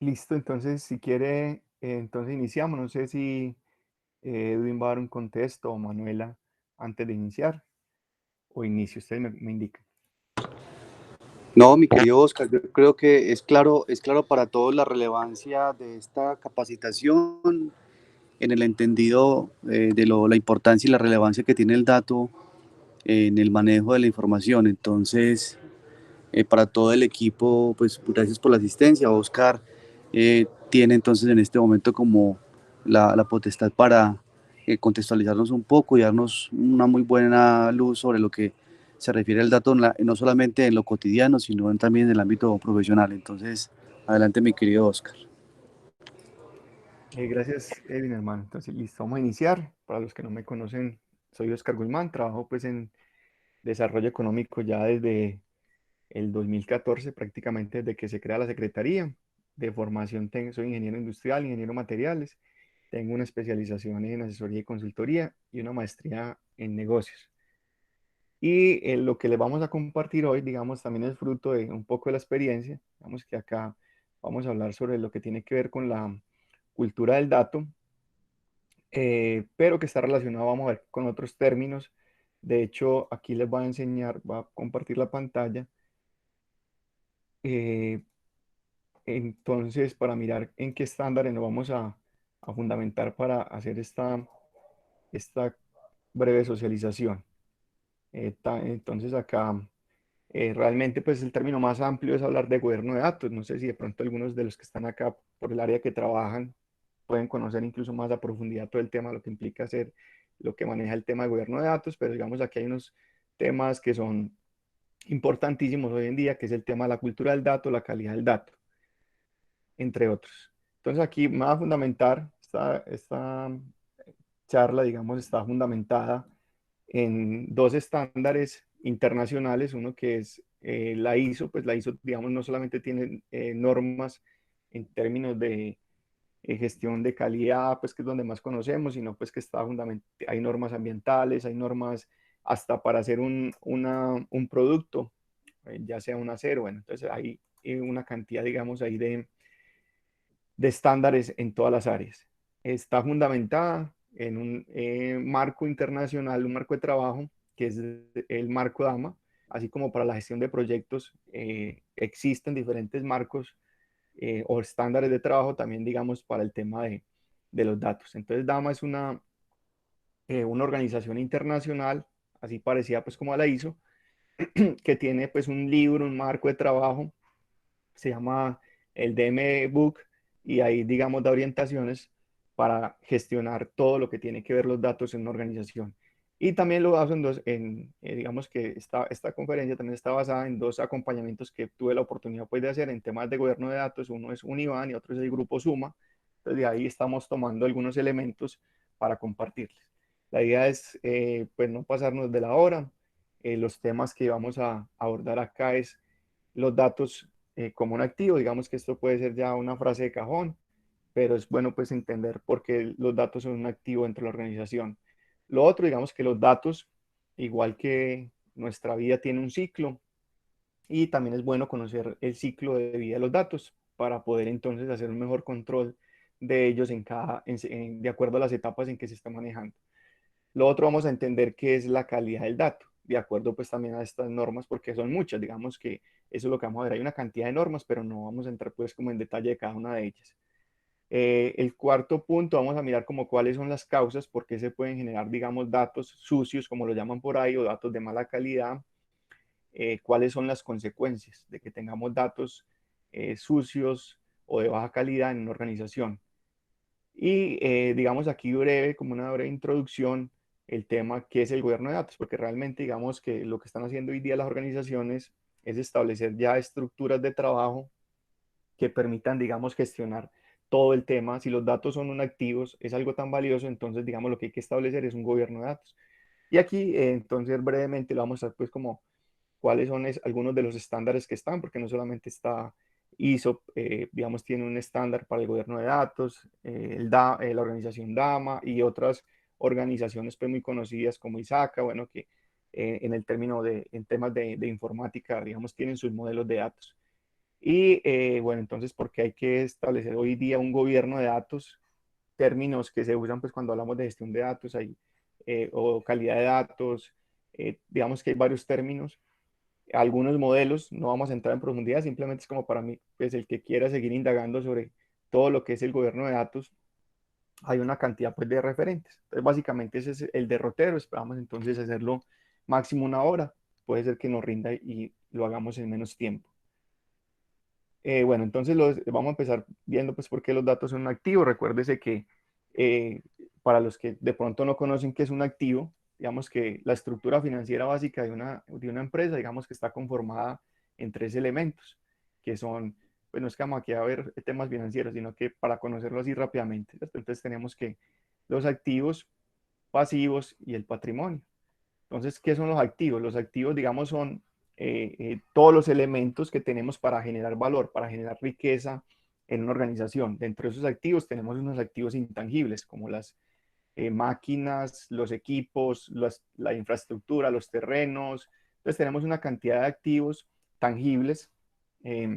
Listo, entonces si quiere, entonces iniciamos. No sé si Edwin va a dar un contexto o Manuela antes de iniciar o inicio, ustedes me indican. No, mi querido Oscar, yo creo que es claro para todos la relevancia de esta capacitación en el entendido de la importancia y la relevancia que tiene el dato en el manejo de la información. Entonces, para todo el equipo, pues gracias por la asistencia. Oscar tiene entonces en este momento como la potestad para contextualizarnos un poco y darnos una muy buena luz sobre lo que se refiere al dato, no solamente en lo cotidiano, sino también en el ámbito profesional. Entonces, adelante mi querido Oscar. Gracias, Edwin, hermano. Entonces, listo, vamos a iniciar. Para los que no me conocen, soy Oscar Guzmán, trabajo pues en desarrollo económico ya desde el 2014, prácticamente desde que se crea la Secretaría. De formación soy ingeniero industrial, ingeniero materiales. Tengo una especialización en asesoría y consultoría y una maestría en negocios. Y lo que les vamos a compartir hoy, digamos, también es fruto de un poco de la experiencia. Digamos que acá vamos a hablar sobre lo que tiene que ver con la cultura del dato, pero que está relacionado, vamos a ver, con otros términos. De hecho, aquí les voy a enseñar, voy a compartir la pantalla. eh, entonces, para mirar en qué estándares nos vamos a fundamentar para hacer esta breve socialización. Entonces, acá... realmente, pues el término más amplio es hablar de gobierno de datos. No sé si de pronto algunos de los que están acá por el área que trabajan pueden conocer incluso más a profundidad todo el tema, lo que implica hacer, lo que maneja el tema de gobierno de datos, pero digamos aquí hay unos temas que son importantísimos hoy en día, que es el tema de la cultura del dato, la calidad del dato, entre otros. Entonces aquí me va a fundamentar, esta charla, digamos, está fundamentada en dos estándares internacionales, uno que es la ISO, pues la ISO, digamos, no solamente tiene normas en términos de gestión de calidad, pues que es donde más conocemos, sino pues que está fundamental, hay normas ambientales, hay normas hasta para hacer un producto, ya sea un acero, bueno, entonces hay una cantidad, digamos, ahí de estándares en todas las áreas. Está fundamentada en un marco internacional, un marco de trabajo, que es el marco DAMA, así como para la gestión de proyectos existen diferentes marcos o estándares de trabajo también, digamos, para el tema de los datos. Entonces, DAMA es una organización internacional, así parecida pues como a la ISO, que tiene pues un libro, un marco de trabajo, se llama el DM Book, y ahí, digamos, da orientaciones para gestionar todo lo que tiene que ver los datos en una organización. Y también lo baso en dos, digamos que esta conferencia también está basada en dos acompañamientos que tuve la oportunidad pues, de hacer en temas de gobierno de datos. Uno es Univan y otro es el grupo Suma. Entonces de ahí estamos tomando algunos elementos para compartirles. La idea es pues no pasarnos de la hora. Los temas que vamos a abordar acá es los datos como un activo. Digamos que esto puede ser ya una frase de cajón, pero es bueno pues entender por qué los datos son un activo dentro de la organización. Lo otro, digamos que los datos, igual que nuestra vida, tiene un ciclo y también es bueno conocer el ciclo de vida de los datos para poder entonces hacer un mejor control de ellos de acuerdo a las etapas en que se está manejando. Lo otro, vamos a entender qué es la calidad del dato, de acuerdo pues también a estas normas, porque son muchas, digamos que eso es lo que vamos a ver, hay una cantidad de normas, pero no vamos a entrar pues como en detalle de cada una de ellas. El cuarto punto, vamos a mirar como cuáles son las causas, por qué se pueden generar, digamos, datos sucios, como lo llaman por ahí, o datos de mala calidad, cuáles son las consecuencias de que tengamos datos sucios o de baja calidad en una organización. Y digamos aquí breve, como una breve introducción, el tema que es el gobierno de datos, porque realmente digamos que lo que están haciendo hoy día las organizaciones es establecer ya estructuras de trabajo que permitan, digamos, gestionar todo el tema. Si los datos son un activos, es algo tan valioso, entonces, digamos, lo que hay que establecer es un gobierno de datos. Y aquí, entonces, brevemente, lo vamos a ver, pues, como cuáles son algunos de los estándares que están, porque no solamente está ISO, digamos, tiene un estándar para el gobierno de datos, la organización DAMA y otras organizaciones pues, muy conocidas como ISACA, bueno, que en el término en temas de informática, digamos, tienen sus modelos de datos. Y bueno, entonces, ¿por qué hay que establecer hoy día un gobierno de datos? Términos que se usan pues cuando hablamos de gestión de datos hay, o calidad de datos, digamos que hay varios términos, algunos modelos, no vamos a entrar en profundidad, simplemente es como para mí, pues el que quiera seguir indagando sobre todo lo que es el gobierno de datos, hay una cantidad pues de referentes. Entonces básicamente ese es el derrotero, esperamos entonces hacerlo máximo una hora, puede ser que nos rinda y lo hagamos en menos tiempo. Bueno, entonces vamos a empezar viendo pues por qué los datos son un activo. Recuérdese que eh, para los que de pronto no conocen qué es un activo, digamos que la estructura financiera básica de una empresa, digamos que está conformada en tres elementos, que son, pues no es que vamos aquí a ver temas financieros, sino que para conocerlo así rápidamente, ¿cierto? Entonces tenemos que los activos, pasivos y el patrimonio. Entonces, ¿qué son los activos? Los activos, digamos, son todos los elementos que tenemos para generar valor, para generar riqueza en una organización. Dentro de esos activos tenemos unos activos intangibles, como las máquinas, los equipos, la infraestructura, los terrenos. Entonces, tenemos una cantidad de activos tangibles eh,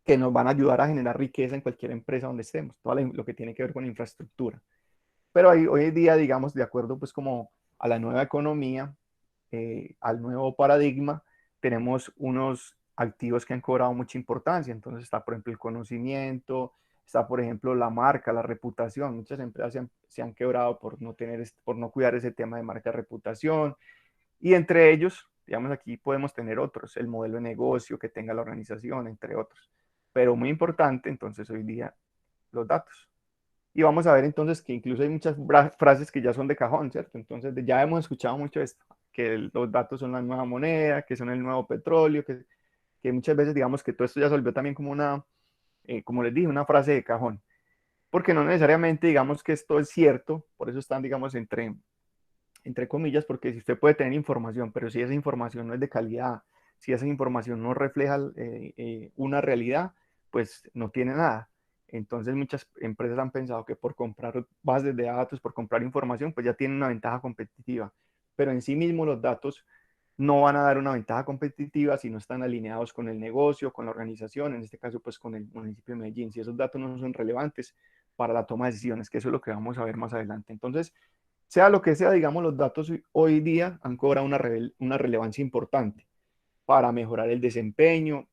que nos van a ayudar a generar riqueza en cualquier empresa donde estemos, todo lo que tiene que ver con infraestructura. Pero hoy en día, digamos, de acuerdo pues como a la nueva economía, al nuevo paradigma, tenemos unos activos que han cobrado mucha importancia. Entonces está, por ejemplo, el conocimiento, está, por ejemplo, la marca, la reputación. Muchas empresas se han quebrado por no tener, por no cuidar ese tema de marca, reputación. Y entre ellos, digamos, aquí podemos tener otros, el modelo de negocio que tenga la organización, entre otros. Pero muy importante, entonces, hoy día, los datos. Y vamos a ver entonces que incluso hay muchas frases que ya son de cajón, ¿cierto? Entonces ya hemos escuchado mucho esto, que los datos son la nueva moneda, que son el nuevo petróleo, que muchas veces digamos que todo esto ya se volvió también como una, como les dije, una frase de cajón. Porque no necesariamente digamos que esto es cierto, por eso están, digamos, entre comillas, porque si usted puede tener información, pero si esa información no es de calidad, si esa información no refleja una realidad, pues no tiene nada. Entonces muchas empresas han pensado que por comprar bases de datos, por comprar información, pues ya tienen una ventaja competitiva. Pero en sí mismo los datos no van a dar una ventaja competitiva si no están alineados con el negocio, con la organización, en este caso pues con el municipio de Medellín, si esos datos no son relevantes para la toma de decisiones, que eso es lo que vamos a ver más adelante. Entonces, sea lo que sea, digamos, los datos hoy día han cobrado una relevancia importante para mejorar el desempeño,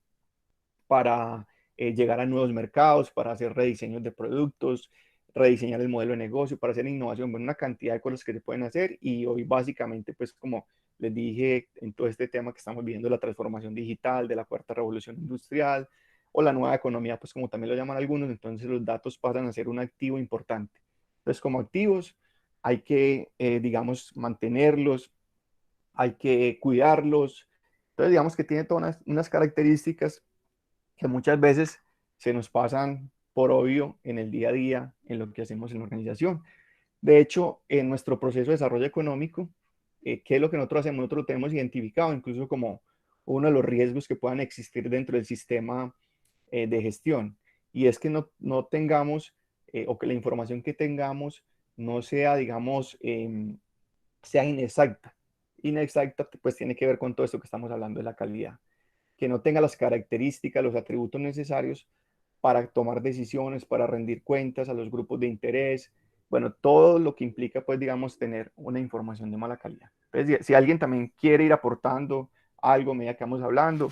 para llegar a nuevos mercados, para hacer rediseños de productos, rediseñar el modelo de negocio, para hacer innovación, bueno, una cantidad de cosas que se pueden hacer y hoy básicamente, pues como les dije, en todo este tema que estamos viviendo, la transformación digital, de la cuarta revolución industrial o la nueva economía, pues como también lo llaman algunos, entonces los datos pasan a ser un activo importante. Entonces, como activos, hay que, digamos, mantenerlos, hay que cuidarlos. Entonces, digamos que tiene todas unas características que muchas veces se nos pasan por obvio en el día a día, en lo que hacemos en la organización. De hecho, en nuestro proceso de desarrollo económico, ¿qué es lo que nosotros hacemos? Nosotros lo tenemos identificado incluso como uno de los riesgos que puedan existir dentro del sistema de gestión. Y es que no tengamos, o que la información que tengamos no sea, digamos, sea inexacta. Inexacta, pues tiene que ver con todo esto que estamos hablando de la calidad. Que no tenga las características, los atributos necesarios para tomar decisiones, para rendir cuentas a los grupos de interés, bueno, todo lo que implica, pues, digamos, tener una información de mala calidad. Entonces, si alguien también quiere ir aportando algo a medida que vamos hablando,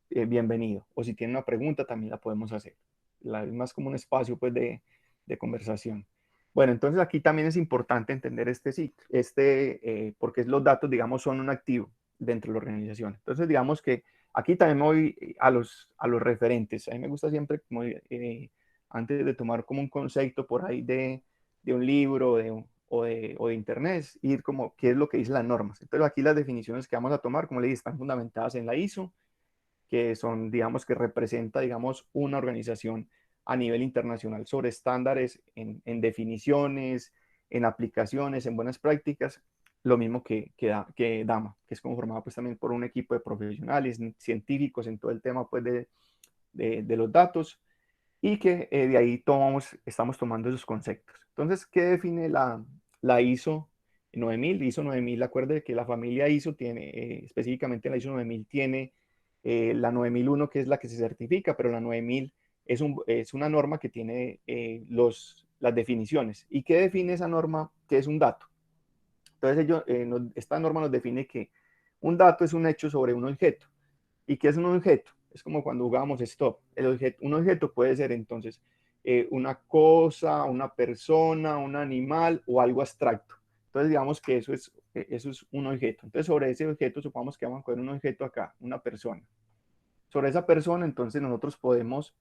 bienvenido. O si tiene una pregunta, también la podemos hacer. Es más como un espacio, pues, de conversación. Bueno, entonces aquí también es importante entender este ciclo, porque los datos, digamos, son un activo dentro de la organización. Entonces, digamos que aquí también me voy a los referentes. A mí me gusta siempre, como, antes de tomar como un concepto por ahí de un libro o de internet, ir como qué es lo que dicen las normas. Entonces, aquí las definiciones que vamos a tomar, como le dije, están fundamentadas en la ISO, que son, digamos, que representa, digamos, una organización a nivel internacional sobre estándares en definiciones, en aplicaciones, en buenas prácticas, lo mismo que DAMA, que es conformado pues también por un equipo de profesionales, científicos en todo el tema pues de los datos y que de ahí estamos tomando esos conceptos. Entonces, ¿qué define la ISO 9000? ISO 9000, acuerde que la familia ISO tiene, específicamente la ISO 9000 tiene la 9001 que es la que se certifica, pero la 9000 es una norma que tiene las definiciones. ¿Y qué define esa norma? ¿Qué es un dato? Entonces esta norma nos define que un dato es un hecho sobre un objeto. ¿Y qué es un objeto? Es como cuando jugábamos stop. Un objeto puede ser entonces una cosa, una persona, un animal o algo abstracto. Entonces digamos que eso es un objeto. Entonces sobre ese objeto, supongamos que vamos a coger un objeto acá, una persona. Sobre esa persona, entonces nosotros podemos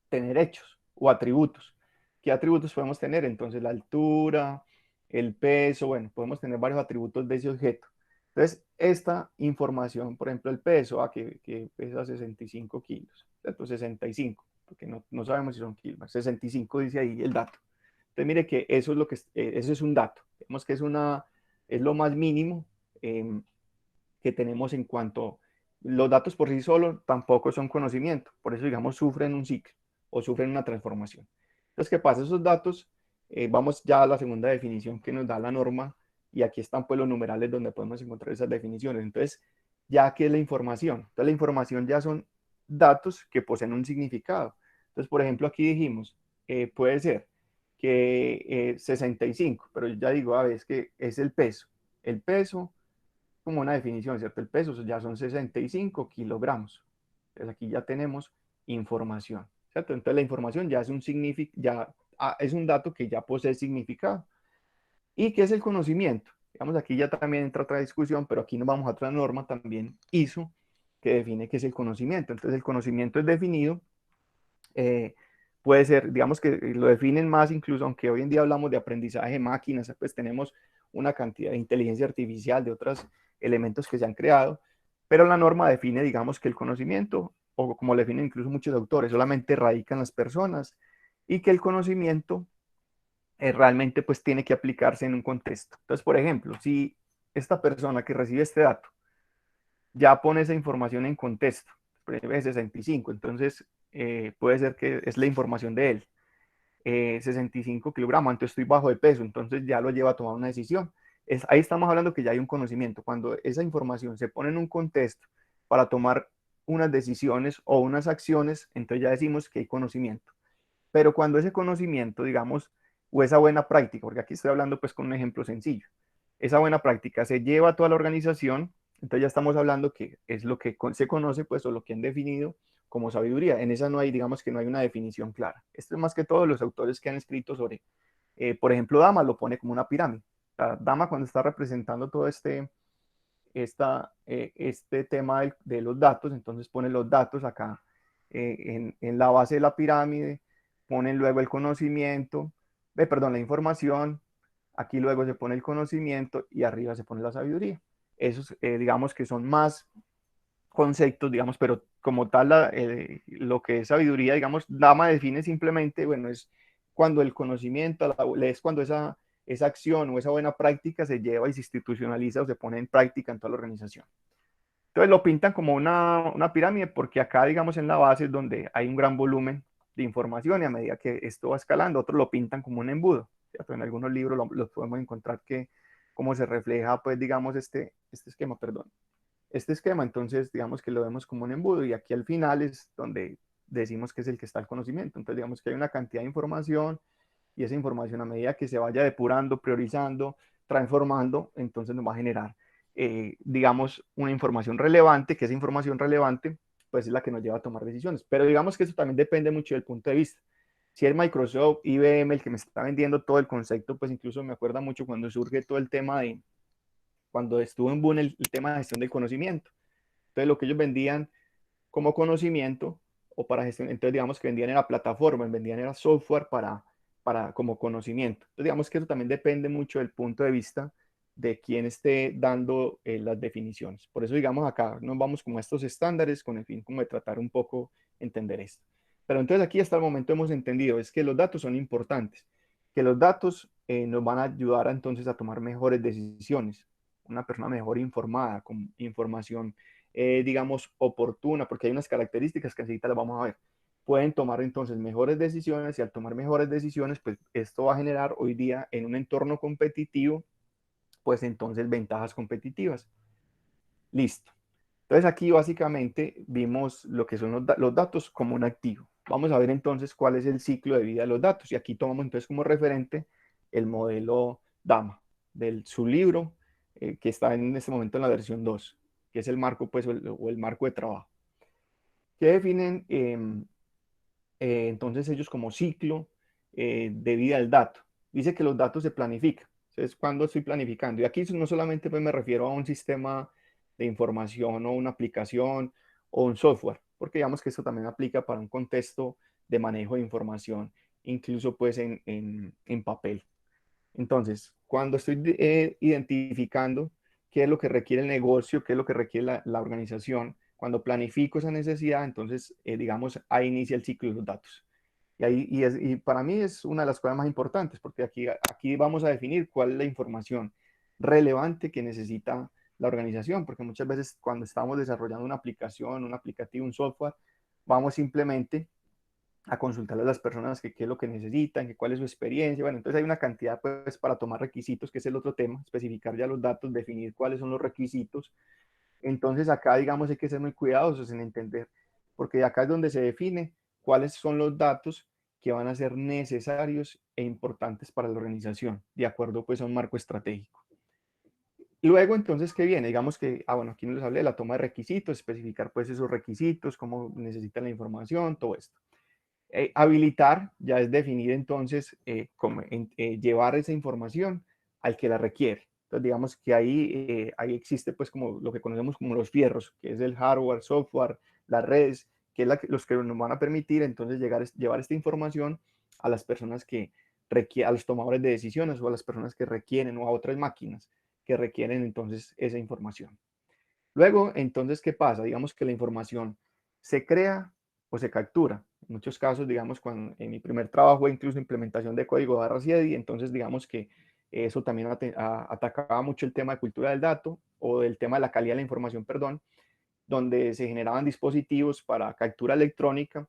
tener hechos o atributos. ¿Qué atributos podemos tener? Entonces la altura, el peso, bueno, podemos tener varios atributos de ese objeto. Entonces, esta información, por ejemplo, el peso, que pesa 65 kilos, entonces 65, porque no sabemos si son kilos, 65 dice ahí el dato. Entonces, mire que eso es eso es un dato. Vemos que es lo más mínimo eh, que tenemos en cuanto los datos por sí solos tampoco son conocimiento, por eso digamos sufren un ciclo o sufren una transformación. Entonces, ¿qué pasa? Esos datos, vamos ya a la segunda definición que nos da la norma y aquí están pues los numerales donde podemos encontrar esas definiciones. Entonces, ya que es la información. Entonces, la información ya son datos que poseen un significado. Entonces, por ejemplo, aquí dijimos, puede ser que 65, pero yo ya digo, a ver, es que es el peso. El peso como una definición, ¿cierto? El peso ya son 65 kilogramos. Entonces aquí ya tenemos información, ¿cierto? Entonces la información ya es es un dato que ya posee significado. ¿Y qué es el conocimiento? Digamos, aquí ya también entra otra discusión, pero aquí nos vamos a otra norma también, ISO, que define qué es el conocimiento. Entonces el conocimiento es definido, eh, puede ser, digamos que lo definen más incluso, aunque hoy en día hablamos de aprendizaje de máquinas, pues tenemos una cantidad de inteligencia artificial, de otros elementos que se han creado, pero la norma define, digamos, que el conocimiento, o como lo definen incluso muchos autores, solamente radica en las personas y que el conocimiento realmente pues tiene que aplicarse en un contexto. Entonces, por ejemplo, si esta persona que recibe este dato ya pone esa información en contexto, es 65, entonces puede ser que es la información de él, 65 kilogramos, entonces estoy bajo de peso, entonces ya lo lleva a tomar una decisión. Ahí estamos hablando que ya hay un conocimiento. Cuando esa información se pone en un contexto para tomar unas decisiones o unas acciones, entonces ya decimos que hay conocimiento. Pero cuando ese conocimiento, digamos, o esa buena práctica, porque aquí estoy hablando pues con un ejemplo sencillo, esa buena práctica se lleva a toda la organización, entonces ya estamos hablando que es lo que se conoce pues o lo que han definido como sabiduría. En esa no hay, digamos que no hay una definición clara. Esto es más que todos los autores que han escrito sobre, por ejemplo, Dama lo pone como una pirámide. Dama cuando está representando todo este tema de los datos, entonces pone los datos acá en la base de la pirámide, ponen luego el conocimiento, perdón, la información, aquí luego se pone el conocimiento y arriba se pone la sabiduría. Esos, digamos que son más conceptos, digamos, pero como tal, lo que es sabiduría, digamos, Dama define simplemente, bueno, es cuando el conocimiento, es cuando esa acción o esa buena práctica se lleva y se institucionaliza o se pone en práctica en toda la organización. Entonces lo pintan como una pirámide porque acá, digamos, en la base es donde hay un gran volumen de información y a medida que esto va escalando, otros lo pintan como un embudo. ¿Cierto? En algunos libros lo podemos encontrar que cómo se refleja, pues, digamos, este esquema, perdón. Este esquema, entonces, digamos que lo vemos como un embudo y aquí al final es donde decimos que es el que está el conocimiento. Entonces, digamos que hay una cantidad de información y esa información a medida que se vaya depurando, priorizando, transformando, entonces nos va a generar, digamos, una información relevante, que esa información relevante, pues es la que nos lleva a tomar decisiones. Pero digamos que eso también depende mucho del punto de vista. Si es Microsoft, IBM el que me está vendiendo todo el concepto, pues incluso me acuerda mucho cuando surge todo el tema cuando estuvo en boom el tema de gestión del conocimiento. Entonces lo que ellos vendían como conocimiento o para gestión, entonces digamos que vendían era plataforma, vendían era software como conocimiento. Entonces digamos que eso también depende mucho del punto de vista de quién esté dando las definiciones. Por eso digamos acá nos vamos como a estos estándares con el fin como de tratar un poco entender esto. Pero entonces aquí hasta el momento hemos entendido es que los datos son importantes, que los datos nos van a ayudar entonces a tomar mejores decisiones, una persona mejor informada, con información digamos, oportuna, porque hay unas características que ahorita las vamos a ver. Pueden tomar entonces mejores decisiones y al tomar mejores decisiones, pues esto va a generar hoy día en un entorno competitivo, pues entonces ventajas competitivas. Listo. Entonces aquí básicamente vimos lo que son los datos como un activo. Vamos a ver entonces cuál es el ciclo de vida de los datos. Y aquí tomamos entonces como referente el modelo DAMA su libro, que está en este momento en la versión 2, que es el marco, pues, o el marco de trabajo. Que definen entonces ellos como ciclo de vida del dato. Dice que los datos se planifican. Entonces, cuando estoy planificando? Y aquí no solamente pues, me refiero a un sistema de información o una aplicación o un software, porque digamos que esto también aplica para un contexto de manejo de información, incluso pues en papel. Entonces, cuando estoy identificando qué es lo que requiere el negocio, qué es lo que requiere la organización, cuando planifico esa necesidad, entonces, digamos, ahí inicia el ciclo de los datos. Y para mí es una de las cosas más importantes, porque aquí vamos a definir cuál es la información relevante que necesita la organización, porque muchas veces cuando estamos desarrollando una aplicación, un aplicativo, un software, vamos simplemente a consultarle a las personas qué es lo que necesitan, que cuál es su experiencia. Bueno, entonces hay una cantidad pues para tomar requisitos, que es el otro tema, especificar ya los datos, definir cuáles son los requisitos. Entonces acá, digamos, hay que ser muy cuidadosos en entender, porque acá es donde se define cuáles son los datos que van a ser necesarios e importantes para la organización, de acuerdo pues a un marco estratégico. Luego, entonces, ¿qué viene? Digamos que, bueno, aquí no les hablé de la toma de requisitos, especificar pues esos requisitos, cómo necesitan la información, todo esto. Habilitar ya es definir entonces llevar esa información al que la requiere. Entonces digamos que ahí existe pues como lo que conocemos como los fierros, que es el hardware, software, las redes, que es los que nos van a permitir entonces llevar esta información a las personas que requieren, a los tomadores de decisiones o a las personas que requieren o a otras máquinas que requieren entonces esa información. Luego, entonces, ¿qué pasa? Digamos que la información se crea o se captura. En muchos casos, digamos, cuando en mi primer trabajo, incluso implementación de código barra CIEDI, entonces digamos que eso también atacaba mucho el tema de cultura del dato o el tema de la calidad de la información, perdón, donde se generaban dispositivos para captura electrónica,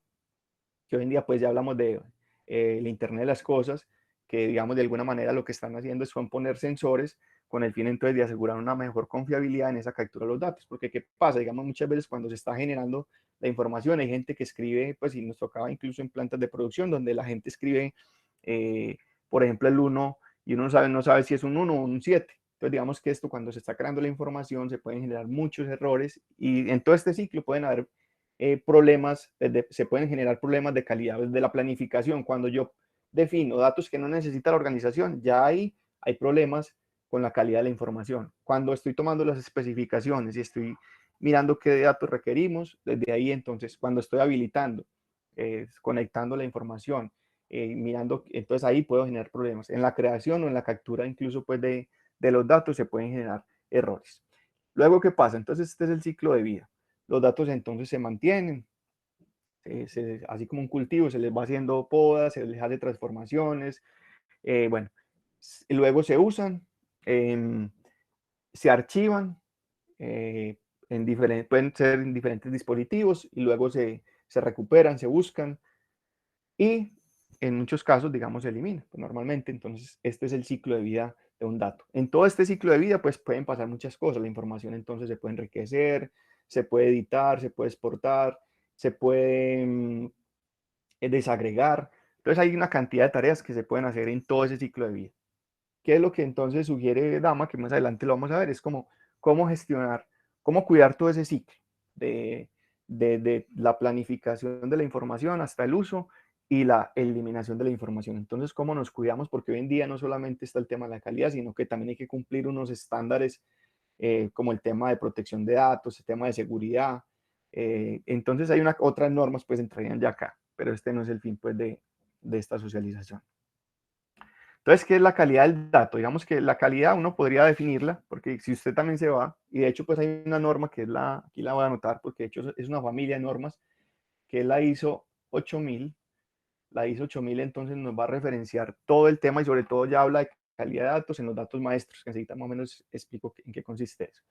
que hoy en día pues ya hablamos de el Internet de las Cosas, que digamos de alguna manera lo que están haciendo es son poner sensores con el fin entonces de asegurar una mejor confiabilidad en esa captura de los datos, porque ¿qué pasa? Digamos muchas veces cuando se está generando la información hay gente que escribe, pues y nos tocaba incluso en plantas de producción donde la gente escribe, eh, por ejemplo, el uno y uno no sabe si es un uno o un 7. Entonces digamos que esto cuando se está creando la información se pueden generar muchos errores y en todo este ciclo pueden haber problemas, se pueden generar problemas de calidad de la planificación. Cuando yo defino datos que no necesita la organización, ya hay problemas con la calidad de la información. Cuando estoy tomando las especificaciones y estoy mirando qué datos requerimos, desde ahí entonces, cuando estoy habilitando, conectando la información, mirando, entonces ahí puedo generar problemas. En la creación o en la captura incluso pues de los datos se pueden generar errores. Luego, ¿qué pasa? Entonces este es el ciclo de vida. Los datos entonces se mantienen, así como un cultivo, se les va haciendo podas, se les hace transformaciones, bueno, luego se usan, eh, se archivan, eh, pueden ser en diferentes dispositivos y luego se recuperan, se buscan y en muchos casos, digamos, se elimina. Pues normalmente, entonces, este es el ciclo de vida de un dato. En todo este ciclo de vida, pues pueden pasar muchas cosas. La información entonces se puede enriquecer, se puede editar, se puede exportar, se puede desagregar. Entonces hay una cantidad de tareas que se pueden hacer en todo ese ciclo de vida. ¿Qué es lo que entonces sugiere Dama? Que más adelante lo vamos a ver, es como cómo gestionar, cómo cuidar todo ese ciclo de, de la planificación de la información hasta el uso y la eliminación de la información. Entonces, ¿cómo nos cuidamos? Porque hoy en día no solamente está el tema de la calidad, sino que también hay que cumplir unos estándares como el tema de protección de datos, el tema de seguridad. Entonces, hay otras normas, pues entrarían ya acá, pero este no es el fin, pues, de esta socialización. Entonces, ¿qué es la calidad del dato? Digamos que la calidad uno podría definirla, porque si usted también se va, y de hecho pues hay una norma que es aquí la voy a anotar, porque de hecho es una familia de normas, que es la ISO 8000. La ISO 8000 entonces nos va a referenciar todo el tema y sobre todo ya habla de calidad de datos en los datos maestros, que enseguida más o menos explico en qué consiste eso.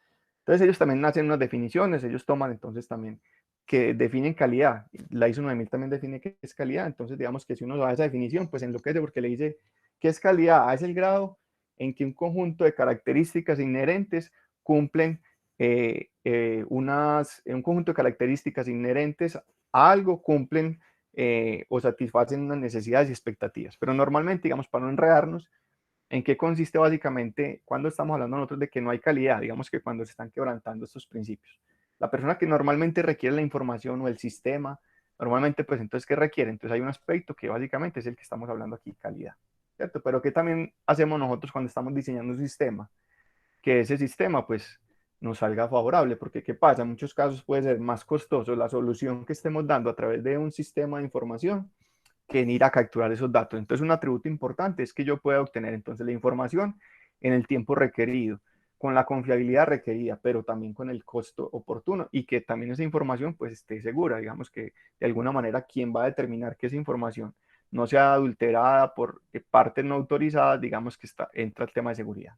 Entonces ellos también hacen unas definiciones, ellos toman entonces también que definen calidad. La ISO 9000 también define qué es calidad, entonces digamos que si uno da esa definición, pues enloquece porque le dice qué es calidad. Es el grado en que un conjunto de características inherentes cumplen un conjunto de características inherentes a algo, cumplen o satisfacen unas necesidades y expectativas. Pero normalmente, digamos, para no enredarnos, ¿en qué consiste básicamente cuando estamos hablando nosotros de que no hay calidad? Digamos que cuando se están quebrantando estos principios. La persona que normalmente requiere la información o el sistema, normalmente, pues entonces, ¿qué requiere? Entonces hay un aspecto que básicamente es el que estamos hablando aquí, calidad, ¿cierto? Pero ¿qué también hacemos nosotros cuando estamos diseñando un sistema? Que ese sistema, pues, nos salga favorable, porque ¿qué pasa? En muchos casos puede ser más costoso la solución que estemos dando a través de un sistema de información que en ir a capturar esos datos. Entonces, un atributo importante es que yo pueda obtener entonces la información en el tiempo requerido, con la confiabilidad requerida, pero también con el costo oportuno y que también esa información pues esté segura. Digamos que de alguna manera quien va a determinar que esa información no sea adulterada por partes no autorizadas, digamos que entra el tema de seguridad.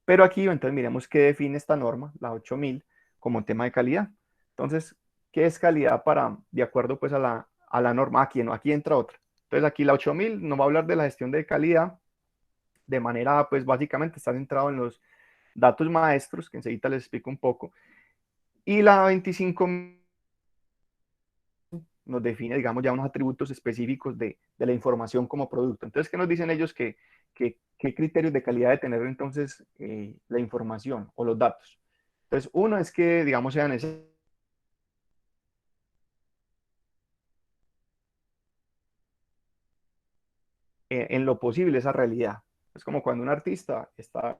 Pero aquí entonces miremos qué define esta norma, la 8000, como tema de calidad. Entonces, ¿qué es calidad para, de acuerdo pues a la norma? Aquí entra otra. Entonces aquí la 8000 nos va a hablar de la gestión de calidad de manera, pues básicamente está centrado en los datos maestros, que enseguida les explico un poco. Y la 25 nos define, digamos, ya unos atributos específicos de la información como producto. Entonces, ¿qué nos dicen ellos? ¿Qué criterios de calidad de tener entonces la información o los datos? Entonces, uno es que, digamos, sean en lo posible esa realidad. Es como cuando un artista está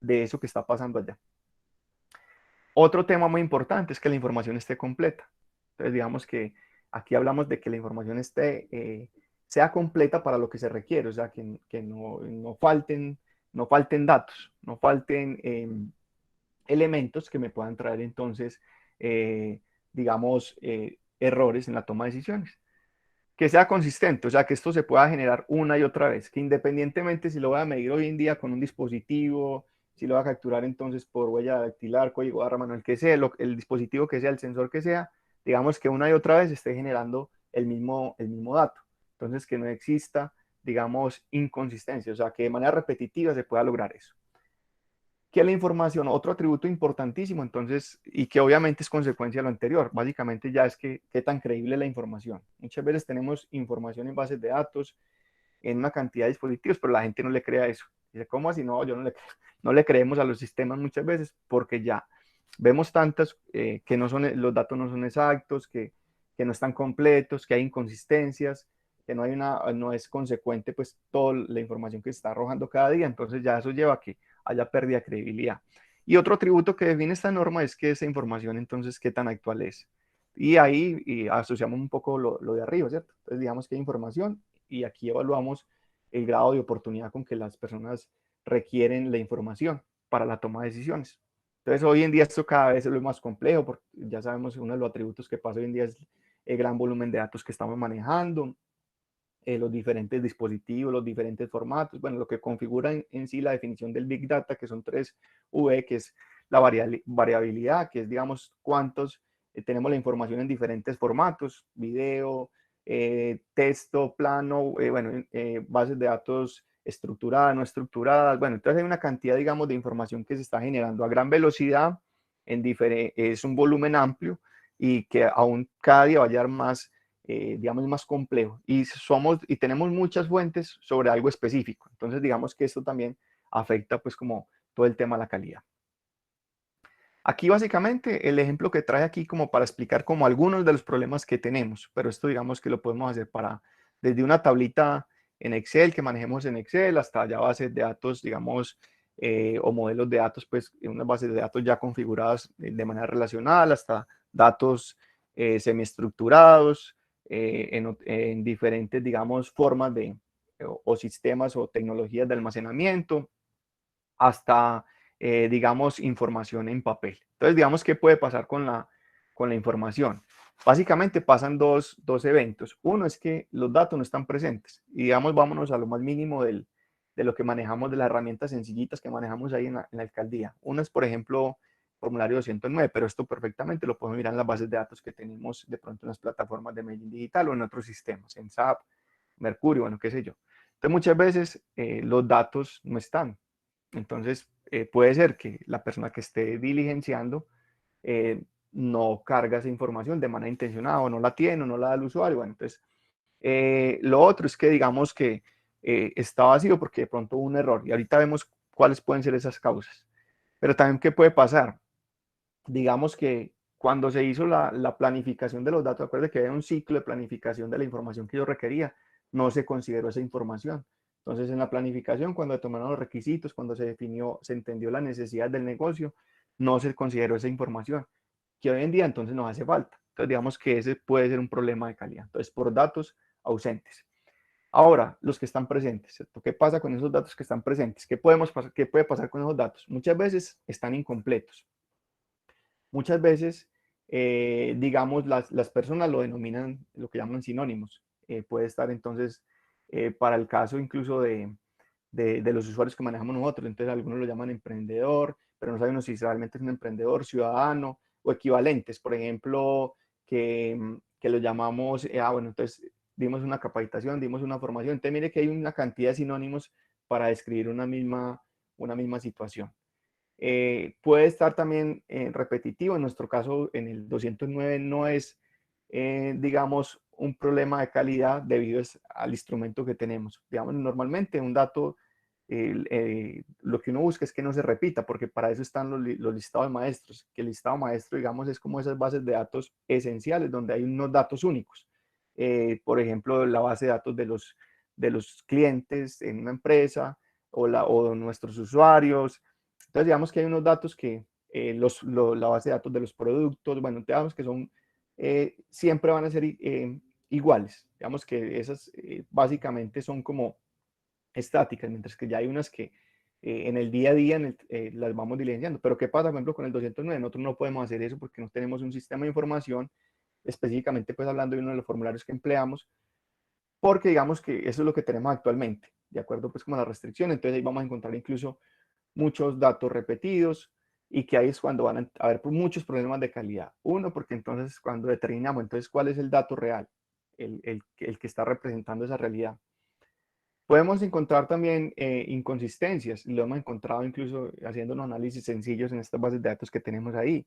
de eso que está pasando allá. Otro tema muy importante es que la información esté completa. Entonces, digamos que aquí hablamos de que la información sea completa para lo que se requiere, o sea, que no falten datos, no falten elementos que me puedan traer entonces, digamos, errores en la toma de decisiones. Que sea consistente, o sea, que esto se pueda generar una y otra vez, que independientemente si lo voy a medir hoy en día con un dispositivo, si lo voy a capturar entonces por huella dactilar, código barra manual, que sea, el dispositivo que sea, el sensor que sea, digamos que una y otra vez esté generando el mismo dato. Entonces, que no exista, digamos, inconsistencia, o sea, que de manera repetitiva se pueda lograr eso. Que la información, otro atributo importantísimo, entonces, y que obviamente es consecuencia de lo anterior, básicamente ya es que qué tan creíble es la información. Muchas veces tenemos información en bases de datos, en una cantidad de dispositivos, pero la gente no le cree a eso. Dice, ¿cómo así? No, yo no le creo. No le creemos a los sistemas muchas veces porque ya vemos tantas que no son, los datos no son exactos, que no están completos, que hay inconsistencias, que no es consecuente pues toda la información que se está arrojando cada día, entonces ya eso lleva a que haya pérdida de credibilidad. Y otro atributo que define esta norma es que esa información entonces qué tan actual es. Y ahí asociamos un poco lo de arriba, ¿cierto? Entonces digamos que hay información y aquí evaluamos el grado de oportunidad con que las personas requieren la información para la toma de decisiones. Entonces, hoy en día esto cada vez es lo más complejo, porque ya sabemos que uno de los atributos que pasa hoy en día es el gran volumen de datos que estamos manejando, los diferentes dispositivos, los diferentes formatos, bueno, lo que configura en sí la definición del Big Data, que son 3V, que es la variabilidad, que es, digamos, cuántos tenemos la información en diferentes formatos, video, texto, plano, bueno, bases de datos estructuradas, no estructuradas, bueno, entonces hay una cantidad, digamos, de información que se está generando a gran velocidad, es un volumen amplio y que aún cada día va a llegar más digamos, más complejo y tenemos muchas fuentes sobre algo específico. Entonces, digamos que esto también afecta pues como todo el tema de la calidad. Aquí básicamente el ejemplo que trae aquí como para explicar como algunos de los problemas que tenemos, pero esto digamos que lo podemos hacer desde una tablita en Excel que manejemos en Excel hasta ya bases de datos, digamos, o modelos de datos, pues unas bases de datos ya configuradas de manera relacional hasta datos semiestructurados en diferentes, digamos, formas o sistemas o tecnologías de almacenamiento hasta, digamos, información en papel. Entonces, digamos, ¿qué puede pasar con la información? Básicamente pasan dos eventos. Uno es que los datos no están presentes. Y digamos, vámonos a lo más mínimo de lo que manejamos, de las herramientas sencillitas que manejamos ahí en la alcaldía. Una es, por ejemplo, formulario 209, pero esto perfectamente lo podemos mirar en las bases de datos que tenemos de pronto en las plataformas de mailing digital o en otros sistemas, en SAP, mercurio, bueno, qué sé yo. Entonces muchas veces los datos no están. Entonces puede ser que la persona que esté diligenciando eh, no carga esa información de manera intencionada o no la tiene o no la da al usuario. Bueno, entonces lo otro es que digamos que está vacío porque de pronto hubo un error y ahorita vemos cuáles pueden ser esas causas. Pero también, ¿qué puede pasar? Digamos que cuando se hizo la planificación de los datos, acuérdate que había un ciclo de planificación de la información que yo requería, no se consideró esa información. Entonces, en la planificación, cuando se tomaron los requisitos, cuando se definió, se entendió la necesidad del negocio, no se consideró esa información, que hoy en día entonces nos hace falta. Entonces, digamos que ese puede ser un problema de calidad. Entonces, por datos ausentes. Ahora, los que están presentes, ¿cierto? ¿Qué pasa con esos datos que están presentes? ¿Qué puede pasar con esos datos? Muchas veces están incompletos. Muchas veces, digamos, las personas lo denominan lo que llaman sinónimos. Puede estar entonces, para el caso incluso de los usuarios que manejamos nosotros, entonces algunos lo llaman emprendedor, pero no sabemos si realmente es un emprendedor, ciudadano o equivalentes. Por ejemplo, que lo llamamos, bueno, entonces dimos una capacitación, dimos una formación. Entonces mire que hay una cantidad de sinónimos para describir una misma situación. Puede estar también repetitivo. En nuestro caso, en el 209 no es, digamos, un problema de calidad debido al instrumento que tenemos. Digamos, normalmente un dato, lo que uno busca es que no se repita, porque para eso están los listados de maestros, que el listado maestro, digamos, es como esas bases de datos esenciales donde hay unos datos únicos. Por ejemplo, la base de datos de los clientes en una empresa o nuestros usuarios. Entonces, digamos que hay unos datos que la base de datos de los productos, bueno, digamos que son, siempre van a ser iguales. Digamos que esas básicamente son como estáticas, mientras que ya hay unas que en el día a día las vamos diligenciando. Pero ¿qué pasa, por ejemplo, con el 209? Nosotros no podemos hacer eso porque no tenemos un sistema de información, específicamente pues hablando de uno de los formularios que empleamos, porque digamos que eso es lo que tenemos actualmente, de acuerdo pues como a la restricción. Entonces ahí vamos a encontrar incluso muchos datos repetidos y que ahí es cuando van a haber muchos problemas de calidad. Uno, porque entonces cuando determinamos entonces cuál es el dato real, el que está representando esa realidad. Podemos encontrar también inconsistencias, lo hemos encontrado incluso haciendo unos análisis sencillos en estas bases de datos que tenemos ahí.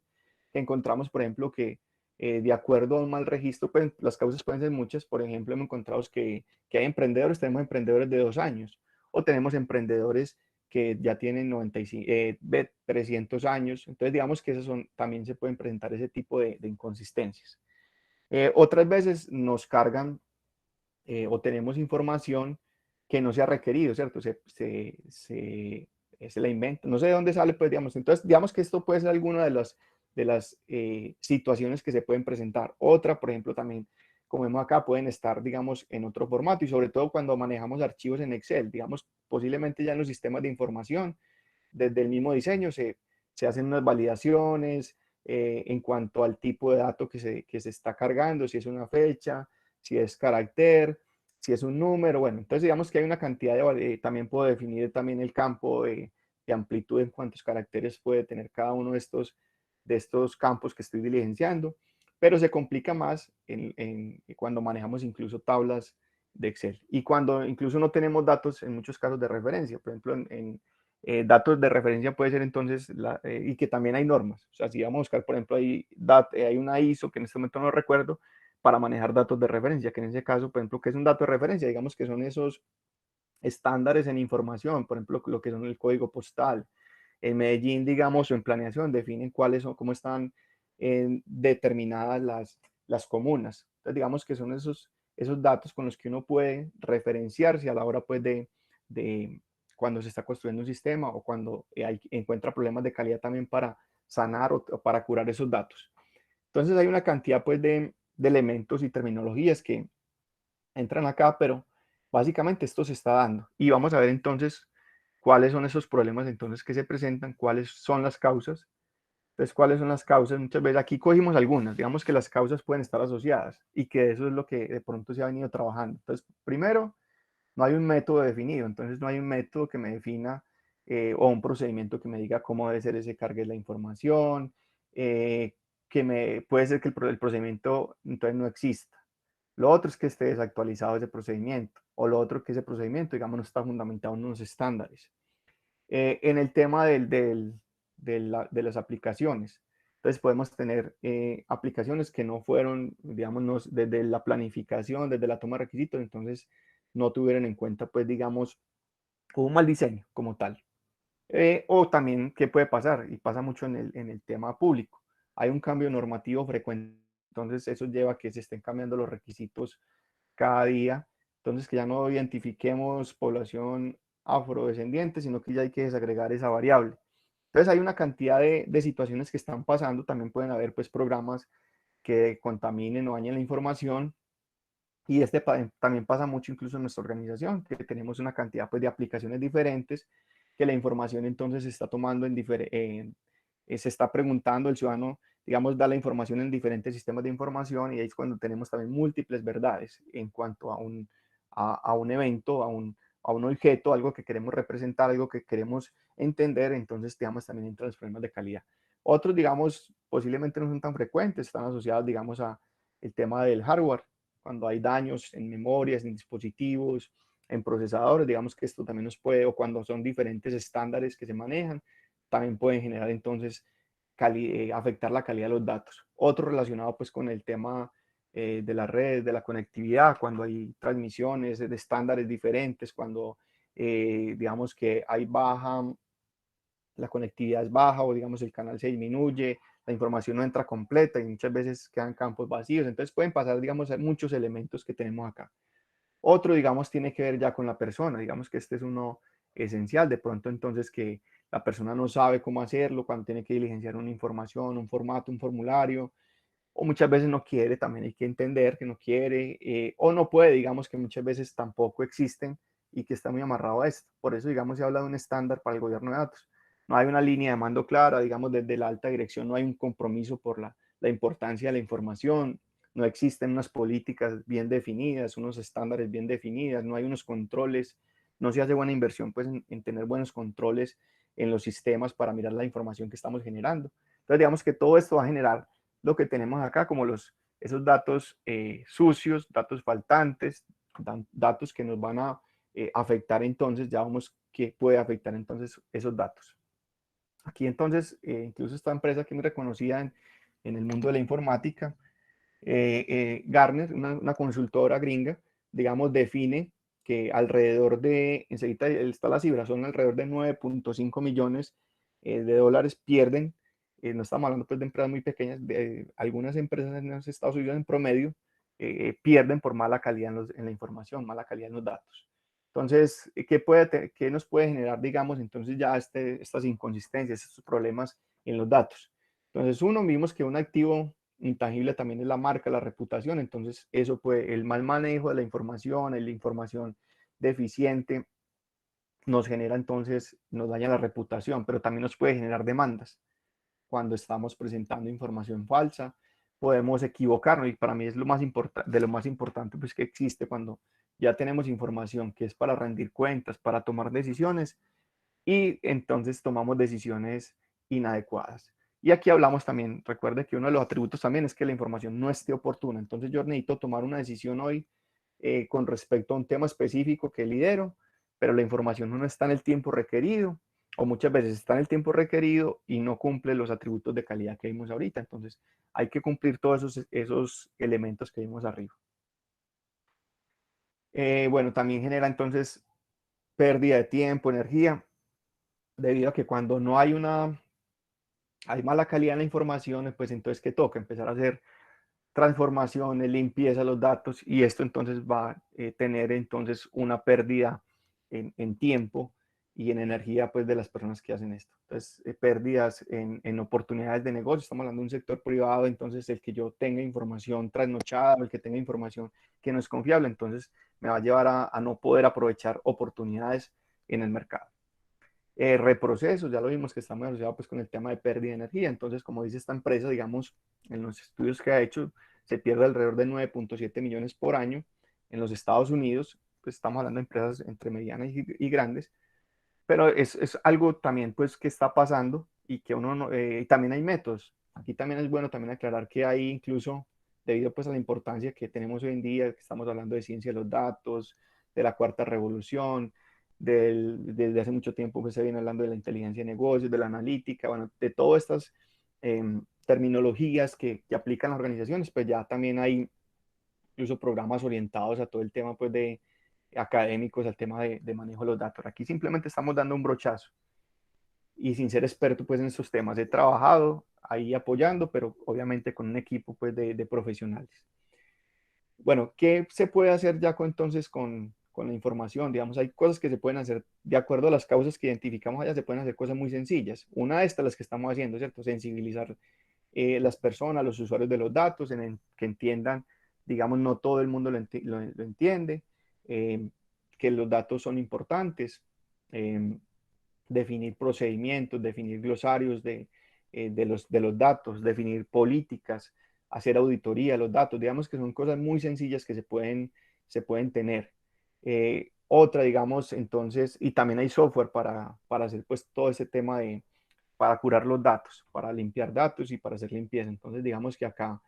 Encontramos, por ejemplo, que de acuerdo a un mal registro, pues, las causas pueden ser muchas. Por ejemplo, hemos encontrado que hay emprendedores, tenemos emprendedores de 2 años, o tenemos emprendedores que ya tienen 95, 300 años. Entonces, digamos que esas son, también se pueden presentar ese tipo de inconsistencias. Otras veces nos cargan o tenemos información que no se ha requerido, ¿cierto? Se la inventa, no sé de dónde sale, pues, digamos. Entonces, digamos que esto puede ser alguna de las situaciones que se pueden presentar. Otra, por ejemplo, también, como vemos acá, pueden estar, digamos, en otro formato y sobre todo cuando manejamos archivos en Excel, digamos, posiblemente ya en los sistemas de información, desde el mismo diseño se hacen unas validaciones en cuanto al tipo de dato que se está cargando, si es una fecha, si es carácter, si es un número. Bueno, entonces digamos que hay una cantidad también puedo definir también el campo de amplitud en cuántos caracteres puede tener cada uno de estos campos que estoy diligenciando, pero se complica más cuando manejamos incluso tablas de Excel y cuando incluso no tenemos datos en muchos casos de referencia. Por ejemplo, datos de referencia puede ser entonces, y que también hay normas. O sea, si vamos a buscar, por ejemplo, hay una ISO que en este momento no recuerdo para manejar datos de referencia, que en ese caso, por ejemplo, ¿qué es un dato de referencia? Digamos que son esos estándares en información, por ejemplo, lo que son el código postal. En Medellín, digamos, o en planeación, definen cuáles son, cómo están determinadas las comunas. Entonces, digamos que son esos datos con los que uno puede referenciarse a la hora, pues, de cuando se está construyendo un sistema o cuando encuentra problemas de calidad también para sanar o para curar esos datos. Entonces, hay una cantidad, pues, de elementos y terminologías que entran acá, pero básicamente esto se está dando. Y vamos a ver entonces cuáles son esos problemas entonces que se presentan, cuáles son las causas. Entonces, ¿cuáles son las causas? Muchas veces aquí cogimos algunas, digamos que las causas pueden estar asociadas y que eso es lo que de pronto se ha venido trabajando. Entonces, primero, no hay un método definido, entonces no hay un método que me defina o un procedimiento que me diga cómo debe ser ese cargue la información, puede ser que el procedimiento entonces no exista. Lo otro es que esté desactualizado ese procedimiento, o lo otro que ese procedimiento, digamos, no está fundamentado en unos estándares. En el tema de las aplicaciones, entonces podemos tener aplicaciones que no fueron, digamos, desde la planificación, desde la toma de requisitos, entonces no tuvieron en cuenta, pues, digamos, un mal diseño como tal. O también, ¿qué puede pasar? Y pasa mucho en el tema público. Hay un cambio normativo frecuente, entonces eso lleva a que se estén cambiando los requisitos cada día. Entonces, que ya no identifiquemos población afrodescendiente, sino que ya hay que desagregar esa variable. Entonces, hay una cantidad de situaciones que están pasando. También pueden haber pues programas que contaminen o dañen la información. Y también pasa mucho incluso en nuestra organización, que tenemos una cantidad pues, de aplicaciones diferentes, que la información entonces se está tomando se está preguntando, el ciudadano, digamos, da la información en diferentes sistemas de información y ahí es cuando tenemos también múltiples verdades en cuanto a un evento, a un objeto, algo que queremos representar, algo que queremos entender, entonces digamos también entran los problemas de calidad. Otros, digamos, posiblemente no son tan frecuentes, están asociados, digamos, a el tema del hardware cuando hay daños en memorias, en dispositivos, en procesadores, digamos que esto también nos puede, o cuando son diferentes estándares que se manejan, también pueden generar entonces afectar la calidad de los datos. Otro relacionado pues con el tema de las redes, de la conectividad, cuando hay transmisiones de estándares diferentes, cuando digamos que hay baja, la conectividad es baja o digamos el canal se disminuye, la información no entra completa y muchas veces quedan campos vacíos. Entonces pueden pasar, digamos, muchos elementos que tenemos acá. Otro, digamos, tiene que ver ya con la persona. Digamos que este es uno esencial. De pronto, entonces, que la persona no sabe cómo hacerlo, cuando tiene que diligenciar una información, un formato, un formulario, o muchas veces no quiere, también hay que entender que no quiere, o no puede, digamos que muchas veces tampoco existen y que está muy amarrado a esto. Por eso, digamos, se habla de un estándar para el gobierno de datos. No hay una línea de mando clara, digamos, desde la alta dirección no hay un compromiso por la importancia de la información, no existen unas políticas bien definidas, unos estándares bien definidas, no hay unos controles, no se hace buena inversión pues en tener buenos controles en los sistemas para mirar la información que estamos generando. Entonces, digamos que todo esto va a generar lo que tenemos acá, como esos datos sucios, datos faltantes, datos que nos van a afectar entonces, ya vamos que puede afectar entonces esos datos. Aquí entonces, incluso esta empresa que es muy reconocida en el mundo de la informática, Gartner, una consultora gringa, digamos, define que alrededor de, enseguida está la cifra, son alrededor de 9.5 millones de dólares pierden, no estamos hablando pues de empresas muy pequeñas, algunas empresas en los Estados Unidos en promedio pierden por mala calidad en la información, mala calidad en los datos. Entonces, ¿qué nos puede generar, digamos, entonces ya estas inconsistencias, estos problemas en los datos? Entonces, uno, vimos que un activo intangible también es la marca, la reputación, entonces eso puede, el mal manejo de la información deficiente nos genera entonces, nos daña la reputación, pero también nos puede generar demandas cuando estamos presentando información falsa, podemos equivocarnos y para mí es lo más importante, de lo más importante pues que existe cuando ya tenemos información que es para rendir cuentas, para tomar decisiones y entonces tomamos decisiones inadecuadas. Y aquí hablamos también, recuerde que uno de los atributos también es que la información no esté oportuna. Entonces yo necesito tomar una decisión hoy con respecto a un tema específico que lidero, pero la información no está en el tiempo requerido o muchas veces está en el tiempo requerido y no cumple los atributos de calidad que vimos ahorita. Entonces hay que cumplir todos esos elementos que vimos arriba. Bueno, también genera entonces pérdida de tiempo, energía, debido a que cuando no hay mala calidad en la información, pues entonces ¿qué toca? Empezar a hacer transformaciones, limpieza de los datos y esto entonces va a tener entonces una pérdida tiempo y en energía pues de las personas que hacen esto. Entonces, pérdidas en oportunidades de negocio, estamos hablando de un sector privado, entonces el que yo tenga información trasnochada o el que tenga información que no es confiable, entonces me va a llevar a no poder aprovechar oportunidades en el mercado. Reprocesos, ya lo vimos que está muy asociado pues con el tema de pérdida de energía. Entonces, como dice esta empresa, digamos, en los estudios que ha hecho, se pierde alrededor de 9.7 millones por año en los Estados Unidos, pues estamos hablando de empresas entre medianas y grandes, pero es algo también pues que está pasando y que uno no, también hay métodos. Aquí también es bueno también aclarar que hay incluso debido pues a la importancia que tenemos hoy en día, que estamos hablando de ciencia de los datos, de la cuarta revolución, desde hace mucho tiempo pues se viene hablando de la inteligencia de negocios, de la analítica, bueno, de todas estas terminologías que aplican las organizaciones, pues ya también hay incluso programas orientados a todo el tema pues de académicos, al tema de manejo de los datos. Aquí simplemente estamos dando un brochazo y sin ser experto pues en estos temas. He trabajado ahí apoyando, pero obviamente con un equipo pues de profesionales. Bueno, ¿qué se puede hacer ya entonces con la información? Digamos, hay cosas que se pueden hacer de acuerdo a las causas que identificamos allá, se pueden hacer cosas muy sencillas. Una de estas, las que estamos haciendo, ¿cierto? Sensibilizar las personas, los usuarios de los datos, que entiendan, digamos, no todo el mundo lo entiende, que los datos son importantes, eh, definir procedimientos, definir glosarios de los datos, definir políticas, hacer auditoría de los datos. Digamos que son cosas muy sencillas que se pueden tener. Otra, digamos, entonces, y también hay software para hacer pues todo ese tema para curar los datos, para limpiar datos y para hacer limpieza. Entonces, digamos que acá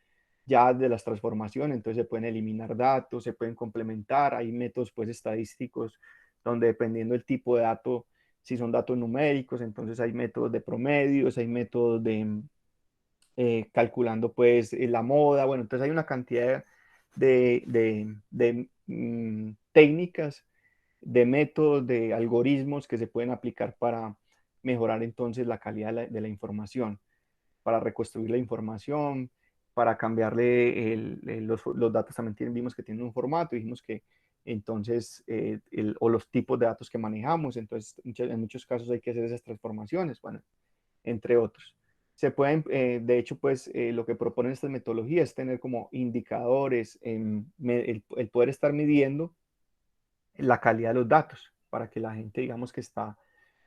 ya de las transformaciones, entonces se pueden eliminar datos, se pueden complementar, hay métodos pues estadísticos donde dependiendo del tipo de dato, si son datos numéricos, entonces hay métodos de promedios, hay métodos de calculando pues la moda, bueno, entonces hay una cantidad de técnicas, de métodos, de algoritmos que se pueden aplicar para mejorar entonces la calidad de la información, para reconstruir la información, para cambiarle los datos también vimos que tienen un formato, dijimos que entonces, o los tipos de datos que manejamos, entonces en muchos casos hay que hacer esas transformaciones, bueno, entre otros. Se pueden, de hecho, pues lo que proponen estas metodologías es tener como indicadores, el poder estar midiendo la calidad de los datos para que la gente, digamos, que está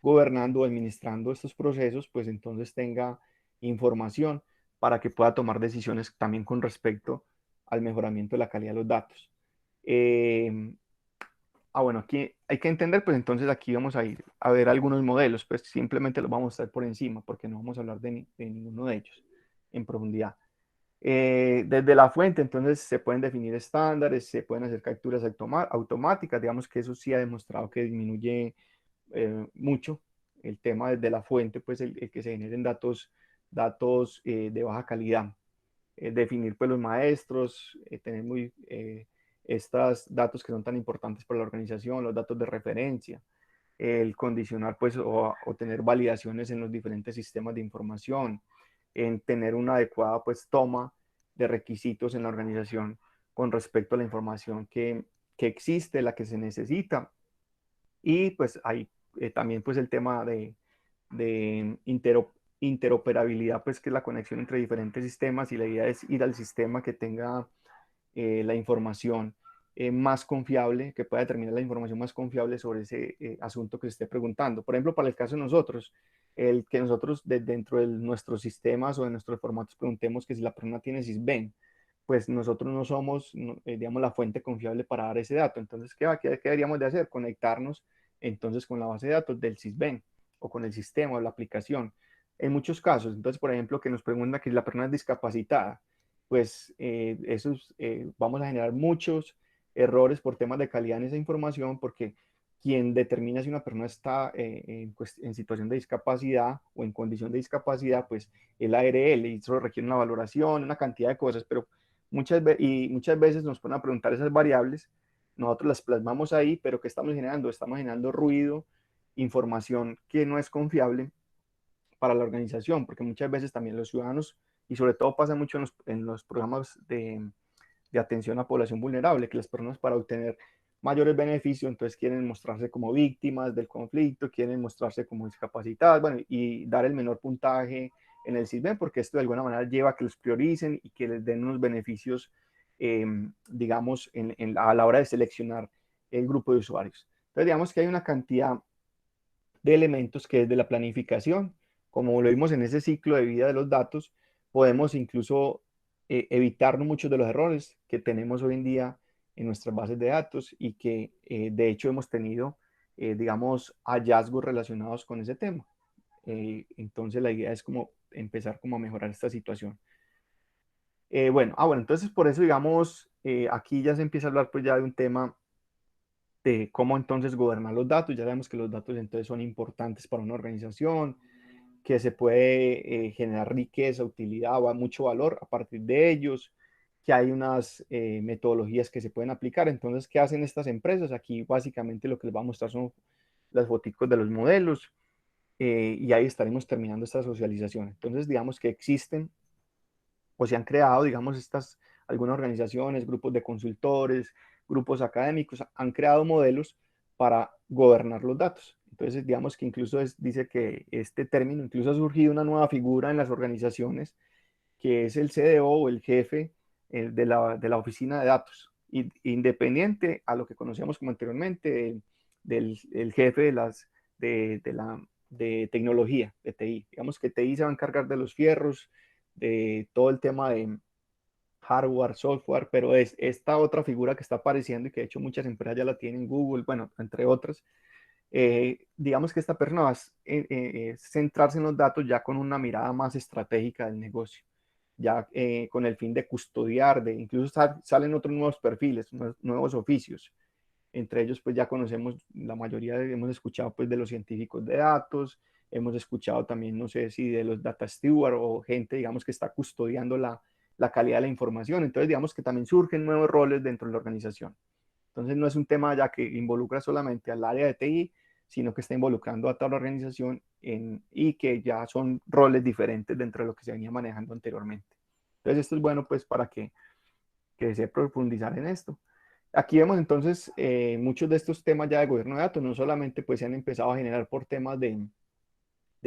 gobernando o administrando estos procesos, pues entonces tenga información para que pueda tomar decisiones también con respecto al mejoramiento de la calidad de los datos. Eh, bueno, aquí hay que entender, pues entonces aquí vamos a ir a ver algunos modelos, pues simplemente los vamos a estar por encima porque no vamos a hablar de ninguno de ellos en profundidad. Desde la fuente, entonces se pueden definir estándares, se pueden hacer capturas automáticas, digamos que eso sí ha demostrado que disminuye mucho el tema desde la fuente, pues el que se generen datos de baja calidad. Definir pues los maestros, tener estos datos que son tan importantes para la organización, los datos de referencia, el condicionar pues o tener validaciones en los diferentes sistemas de información, en tener una adecuada pues toma de requisitos en la organización con respecto a la información que existe, la que se necesita. Y pues hay también pues el tema de interoperabilidad, pues que es la conexión entre diferentes sistemas y la idea es ir al sistema que tenga la información más confiable, que pueda determinar la información más confiable sobre ese asunto que se esté preguntando. Por ejemplo, para el caso de nosotros, el que nosotros dentro de nuestros sistemas o de nuestros formatos preguntemos que si la persona tiene SISBEN, pues nosotros no somos, digamos, la fuente confiable para dar ese dato. Entonces, ¿qué deberíamos de hacer? Conectarnos entonces con la base de datos del SISBEN o con el sistema o la aplicación. En muchos casos, entonces, por ejemplo, que nos pregunta que si la persona es discapacitada, pues vamos a generar muchos errores por temas de calidad en esa información, porque quien determina si una persona está en situación de discapacidad o en condición de discapacidad, pues el ARL, y eso requiere una valoración, una cantidad de cosas, pero muchas veces nos ponen a preguntar esas variables, nosotros las plasmamos ahí, pero ¿qué estamos generando? Estamos generando ruido, información que no es confiable para la organización, porque muchas veces también los ciudadanos, y sobre todo pasa mucho en los programas de atención a población vulnerable, que las personas para obtener mayores beneficios, entonces quieren mostrarse como víctimas del conflicto, quieren mostrarse como discapacitadas, bueno, y dar el menor puntaje en el CISBEN, porque esto de alguna manera lleva a que los prioricen y que les den unos beneficios, digamos, a la hora de seleccionar el grupo de usuarios. Entonces, digamos que hay una cantidad de elementos que desde la planificación, como lo vimos en ese ciclo de vida de los datos, podemos incluso evitarnos muchos de los errores que tenemos hoy en día en nuestras bases de datos y que de hecho hemos tenido, digamos, hallazgos relacionados con ese tema. Entonces la idea es como empezar como a mejorar esta situación. Bueno, entonces por eso, digamos, aquí ya se empieza a hablar pues ya de un tema de cómo entonces gobernar los datos. Ya sabemos que los datos entonces son importantes para una organización, que se puede generar riqueza, utilidad o mucho valor a partir de ellos, que hay unas metodologías que se pueden aplicar. Entonces, ¿qué hacen estas empresas? Aquí básicamente lo que les va a mostrar son las fotos de los modelos y ahí estaremos terminando esta socialización. Entonces, digamos que existen o se han creado, digamos, algunas organizaciones, grupos de consultores, grupos académicos, han creado modelos para gobernar los datos. Entonces, digamos que incluso dice que este término, incluso ha surgido una nueva figura en las organizaciones, que es el CDO o el jefe de la oficina de datos, independiente a lo que conocíamos como anteriormente, el jefe de tecnología, de TI. Digamos que TI se va a encargar de los fierros, de todo el tema de hardware, software, pero es esta otra figura que está apareciendo y que de hecho muchas empresas ya la tienen, Google, bueno, entre otras. Digamos que esta persona va a centrarse en los datos ya con una mirada más estratégica del negocio, ya con el fin de custodiar, de incluso salen otros nuevos perfiles, nuevos oficios. Entre ellos, pues ya conocemos, la mayoría hemos escuchado pues de los científicos de datos, hemos escuchado también, no sé si de los data steward o gente, digamos, que está custodiando la calidad de la información. Entonces, digamos que también surgen nuevos roles dentro de la organización. Entonces, no es un tema ya que involucra solamente al área de TI, sino que está involucrando a toda la organización y que ya son roles diferentes dentro de lo que se venía manejando anteriormente. Entonces, esto es bueno pues para que desee profundizar en esto. Aquí vemos entonces muchos de estos temas ya de gobierno de datos, no solamente pues se han empezado a generar por temas de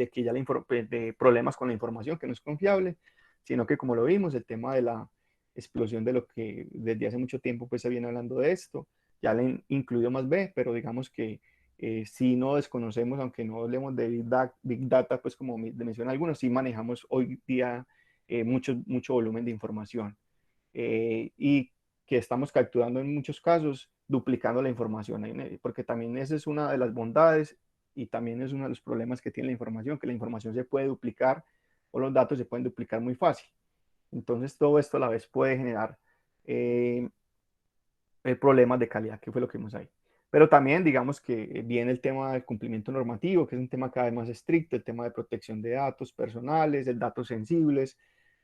que ya de problemas con la información que no es confiable, sino que como lo vimos, el tema de la explosión de lo que desde hace mucho tiempo pues se viene hablando de esto, ya le han incluido más B, pero digamos que si no desconocemos, aunque no hablemos de Big Data, pues como mencionan algunos, sí manejamos hoy día mucho volumen de información y que estamos capturando en muchos casos, duplicando la información, porque también esa es una de las bondades y también es uno de los problemas que tiene que la información se puede duplicar o los datos se pueden duplicar muy fácil. Entonces todo esto a la vez puede generar eh, problemas de calidad, que fue lo que vimos ahí. Pero también digamos que viene el tema del cumplimiento normativo, que es un tema cada vez más estricto, el tema de protección de datos personales, de datos sensibles.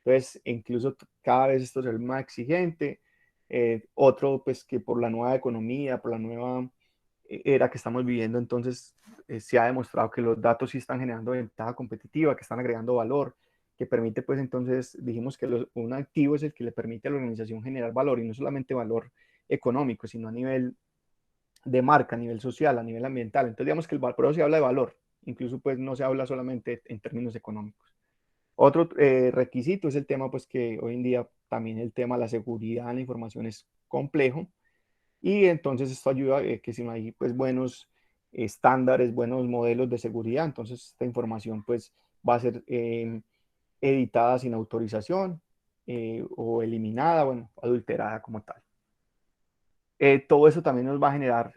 Entonces, incluso cada vez esto se ve más exigente. Otro, pues que por la nueva economía, por la nueva era que estamos viviendo, entonces se ha demostrado que los datos sí están generando ventaja competitiva, que están agregando valor, que permite, pues entonces dijimos que un activo es el que le permite a la organización generar valor y no solamente valor económico, sino a nivel de marca, a nivel social, a nivel ambiental. Entonces, digamos que por eso se habla de valor, incluso pues no se habla solamente en términos económicos. Otro requisito es el tema, pues que hoy en día también el tema de la seguridad en la información es complejo y entonces esto ayuda que si no hay pues buenos estándares, buenos modelos de seguridad, entonces esta información pues va a ser editada sin autorización o eliminada, bueno, adulterada como tal. Todo eso también nos va a generar,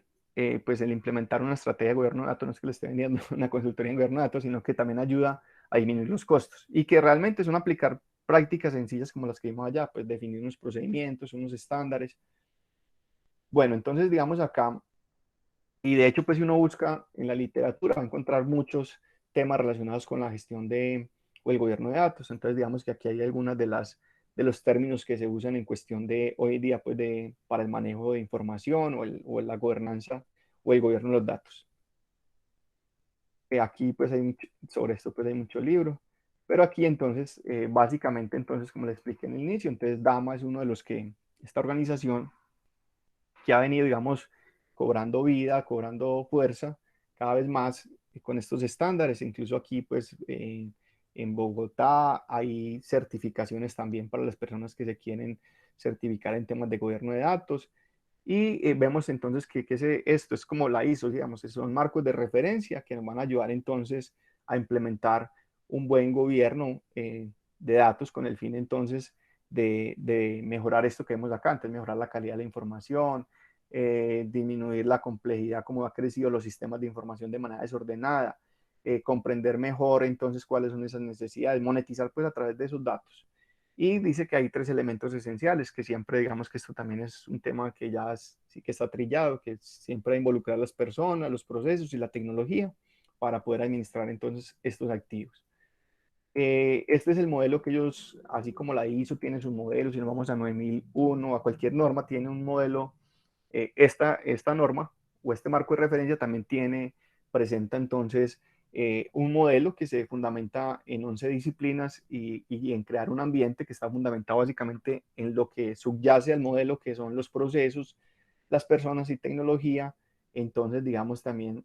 pues el implementar una estrategia de gobierno de datos, no es que le esté vendiendo una consultoría en gobierno de datos, sino que también ayuda a disminuir los costos y que realmente son aplicar prácticas sencillas como las que vimos allá, pues definir unos procedimientos, unos estándares. Bueno, entonces digamos acá, y de hecho pues si uno busca en la literatura va a encontrar muchos temas relacionados con la gestión o el gobierno de datos. Entonces digamos que aquí hay algunas de los términos que se usan en cuestión de hoy día pues para el manejo de información o la gobernanza o el gobierno de los datos. Aquí pues sobre esto pues hay mucho libro, pero aquí entonces básicamente entonces como le expliqué en el inicio, entonces Dama es uno de los que esta organización que ha venido, digamos, cobrando vida, cobrando fuerza cada vez más con estos estándares. Incluso aquí, pues, en Bogotá hay certificaciones también para las personas que se quieren certificar en temas de gobierno de datos. Y vemos entonces que esto es como la ISO, digamos, son marcos de referencia que nos van a ayudar entonces a implementar un buen gobierno de datos con el fin entonces de mejorar esto que vemos acá, entonces mejorar la calidad de la información, disminuir la complejidad como ha crecido los sistemas de información de manera desordenada, comprender mejor entonces cuáles son esas necesidades, monetizar pues a través de esos datos Y dice que hay tres elementos esenciales, que siempre digamos que esto también es un tema que ya sí que está trillado, que siempre involucrar a las personas, los procesos y la tecnología para poder administrar entonces estos activos. Este es el modelo que ellos, así como la ISO tiene sus modelos, si nos vamos a 9001, a cualquier norma, tiene un modelo. Esta norma o este marco de referencia también presenta entonces un modelo que se fundamenta en 11 disciplinas y en crear un ambiente que está fundamentado básicamente en lo que subyace al modelo, que son los procesos, las personas y tecnología. Entonces, digamos, también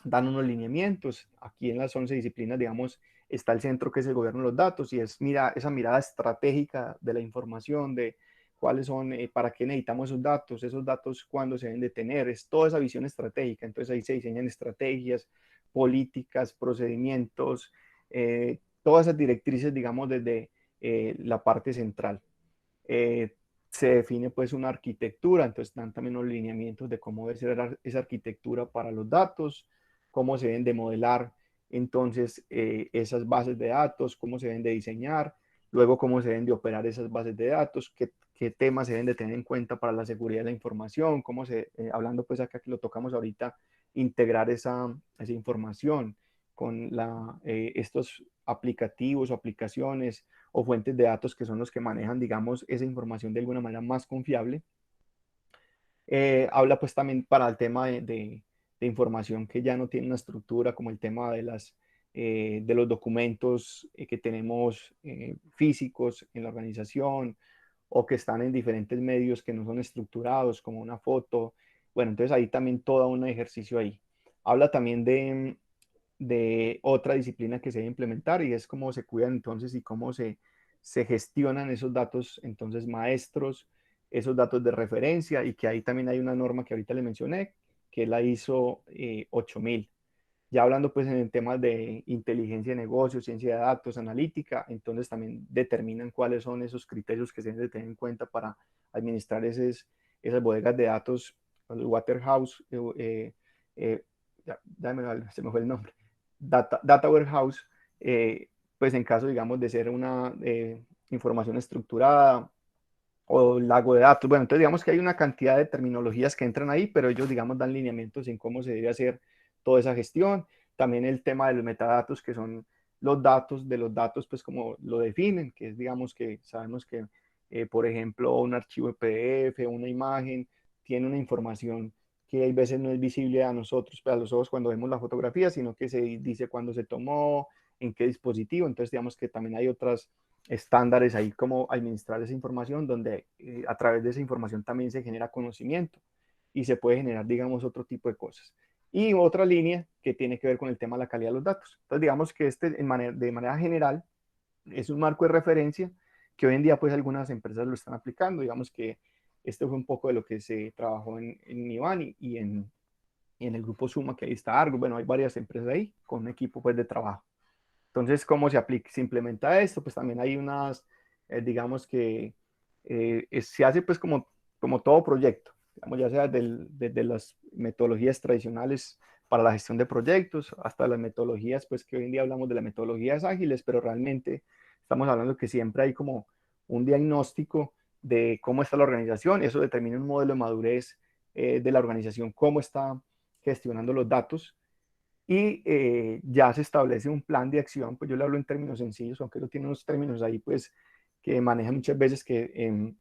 dan unos lineamientos. Aquí en las 11 disciplinas, digamos, está el centro que es el gobierno de los datos y es esa mirada estratégica de la información, de cuáles son, para qué necesitamos esos datos cuándo se deben de tener, es toda esa visión estratégica. Entonces ahí se diseñan estrategias, políticas, procedimientos, todas esas directrices, digamos, desde la parte central. Eh, Se define pues una arquitectura, entonces dan también los lineamientos de cómo debe ser esa arquitectura para los datos, cómo se deben de modelar entonces esas bases de datos, cómo se deben de diseñar, luego cómo se deben de operar esas bases de datos, qué temas se deben de tener en cuenta para la seguridad de la información, hablando pues acá que lo tocamos ahorita, integrar esa información con estos aplicativos o aplicaciones o fuentes de datos que son los que manejan, digamos, esa información de alguna manera más confiable. Habla pues también para el tema de información que ya no tiene una estructura, como el tema de los documentos que tenemos físicos en la organización o que están en diferentes medios que no son estructurados, como una foto. Bueno, entonces ahí también todo un ejercicio ahí. Habla también de otra disciplina que se debe implementar y es cómo se cuidan entonces y cómo se gestionan esos datos entonces maestros, esos datos de referencia y que ahí también hay una norma que ahorita le mencioné, que es la ISO 8000. Ya hablando pues en temas de inteligencia de negocios, ciencia de datos, analítica, entonces también determinan cuáles son esos criterios que se deben de tener en cuenta para administrar esas bodegas de datos, los Waterhouse, se me fue el nombre, data warehouse, pues en caso, digamos, de ser una información estructurada o lago de datos. Bueno, entonces digamos que hay una cantidad de terminologías que entran ahí, pero ellos, digamos, dan lineamientos en cómo se debe hacer toda esa gestión. También el tema de los metadatos, que son los datos de los datos, pues como lo definen, que es, digamos, que sabemos que, por ejemplo, un archivo de PDF, una imagen, tiene una información que hay veces no es visible a nosotros, pues a los ojos cuando vemos la fotografía, sino que se dice cuándo se tomó, en qué dispositivo. Entonces, digamos que también hay otras estándares ahí como administrar esa información, donde a través de esa información también se genera conocimiento y se puede generar, digamos, otro tipo de cosas. Y otra línea que tiene que ver con el tema de la calidad de los datos. Entonces, digamos que de manera general es un marco de referencia que hoy en día pues algunas empresas lo están aplicando. Digamos que este fue un poco de lo que se trabajó en Nivan y en el grupo Suma, que ahí está Argo. Bueno, hay varias empresas ahí con un equipo pues de trabajo. Entonces, ¿cómo se aplica, se implementa esto? Pues también hay digamos que se hace pues como todo proyecto, digamos, ya sea desde las metodologías tradicionales para la gestión de proyectos hasta las metodologías, pues que hoy en día hablamos de las metodologías ágiles, pero realmente estamos hablando que siempre hay como un diagnóstico de cómo está la organización, eso determina un modelo de madurez de la organización, cómo está gestionando los datos y ya se establece un plan de acción, pues yo le hablo en términos sencillos, aunque lo tiene unos términos ahí, pues que manejan muchas veces que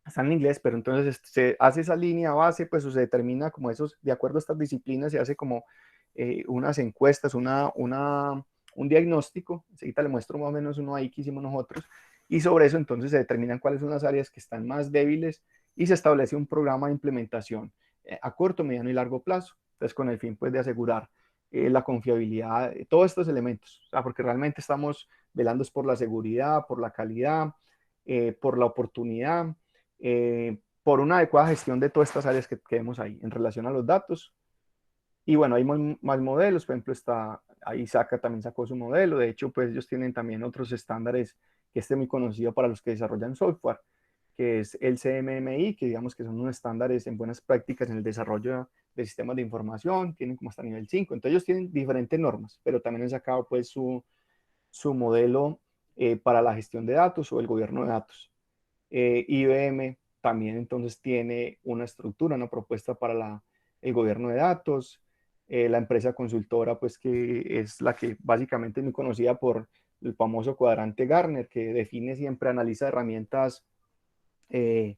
están en inglés, pero entonces se hace esa línea base, pues o se determina como esos, de acuerdo a estas disciplinas, se hace como unas encuestas, un diagnóstico, ahorita le muestro más o menos uno ahí que hicimos nosotros, y sobre eso entonces se determinan cuáles son las áreas que están más débiles y se establece un programa de implementación a corto, mediano y largo plazo, entonces con el fin pues de asegurar la confiabilidad, todos estos elementos, o sea, porque realmente estamos velando por la seguridad, por la calidad, por la oportunidad, por una adecuada gestión de todas estas áreas que vemos ahí en relación a los datos. Y bueno, hay más modelos, por ejemplo, ahí también sacó su modelo, de hecho, pues ellos tienen también otros estándares que este es muy conocido para los que desarrollan software, que es el CMMI, que digamos que son unos estándares en buenas prácticas en el desarrollo de sistemas de información, tienen como hasta nivel 5. Entonces ellos tienen diferentes normas, pero también han sacado pues su modelo para la gestión de datos o el gobierno de datos. IBM también entonces tiene una estructura, una propuesta para el gobierno de datos. La empresa consultora, pues que es la que básicamente es muy conocida por el famoso cuadrante Gartner, que define siempre, analiza herramientas eh,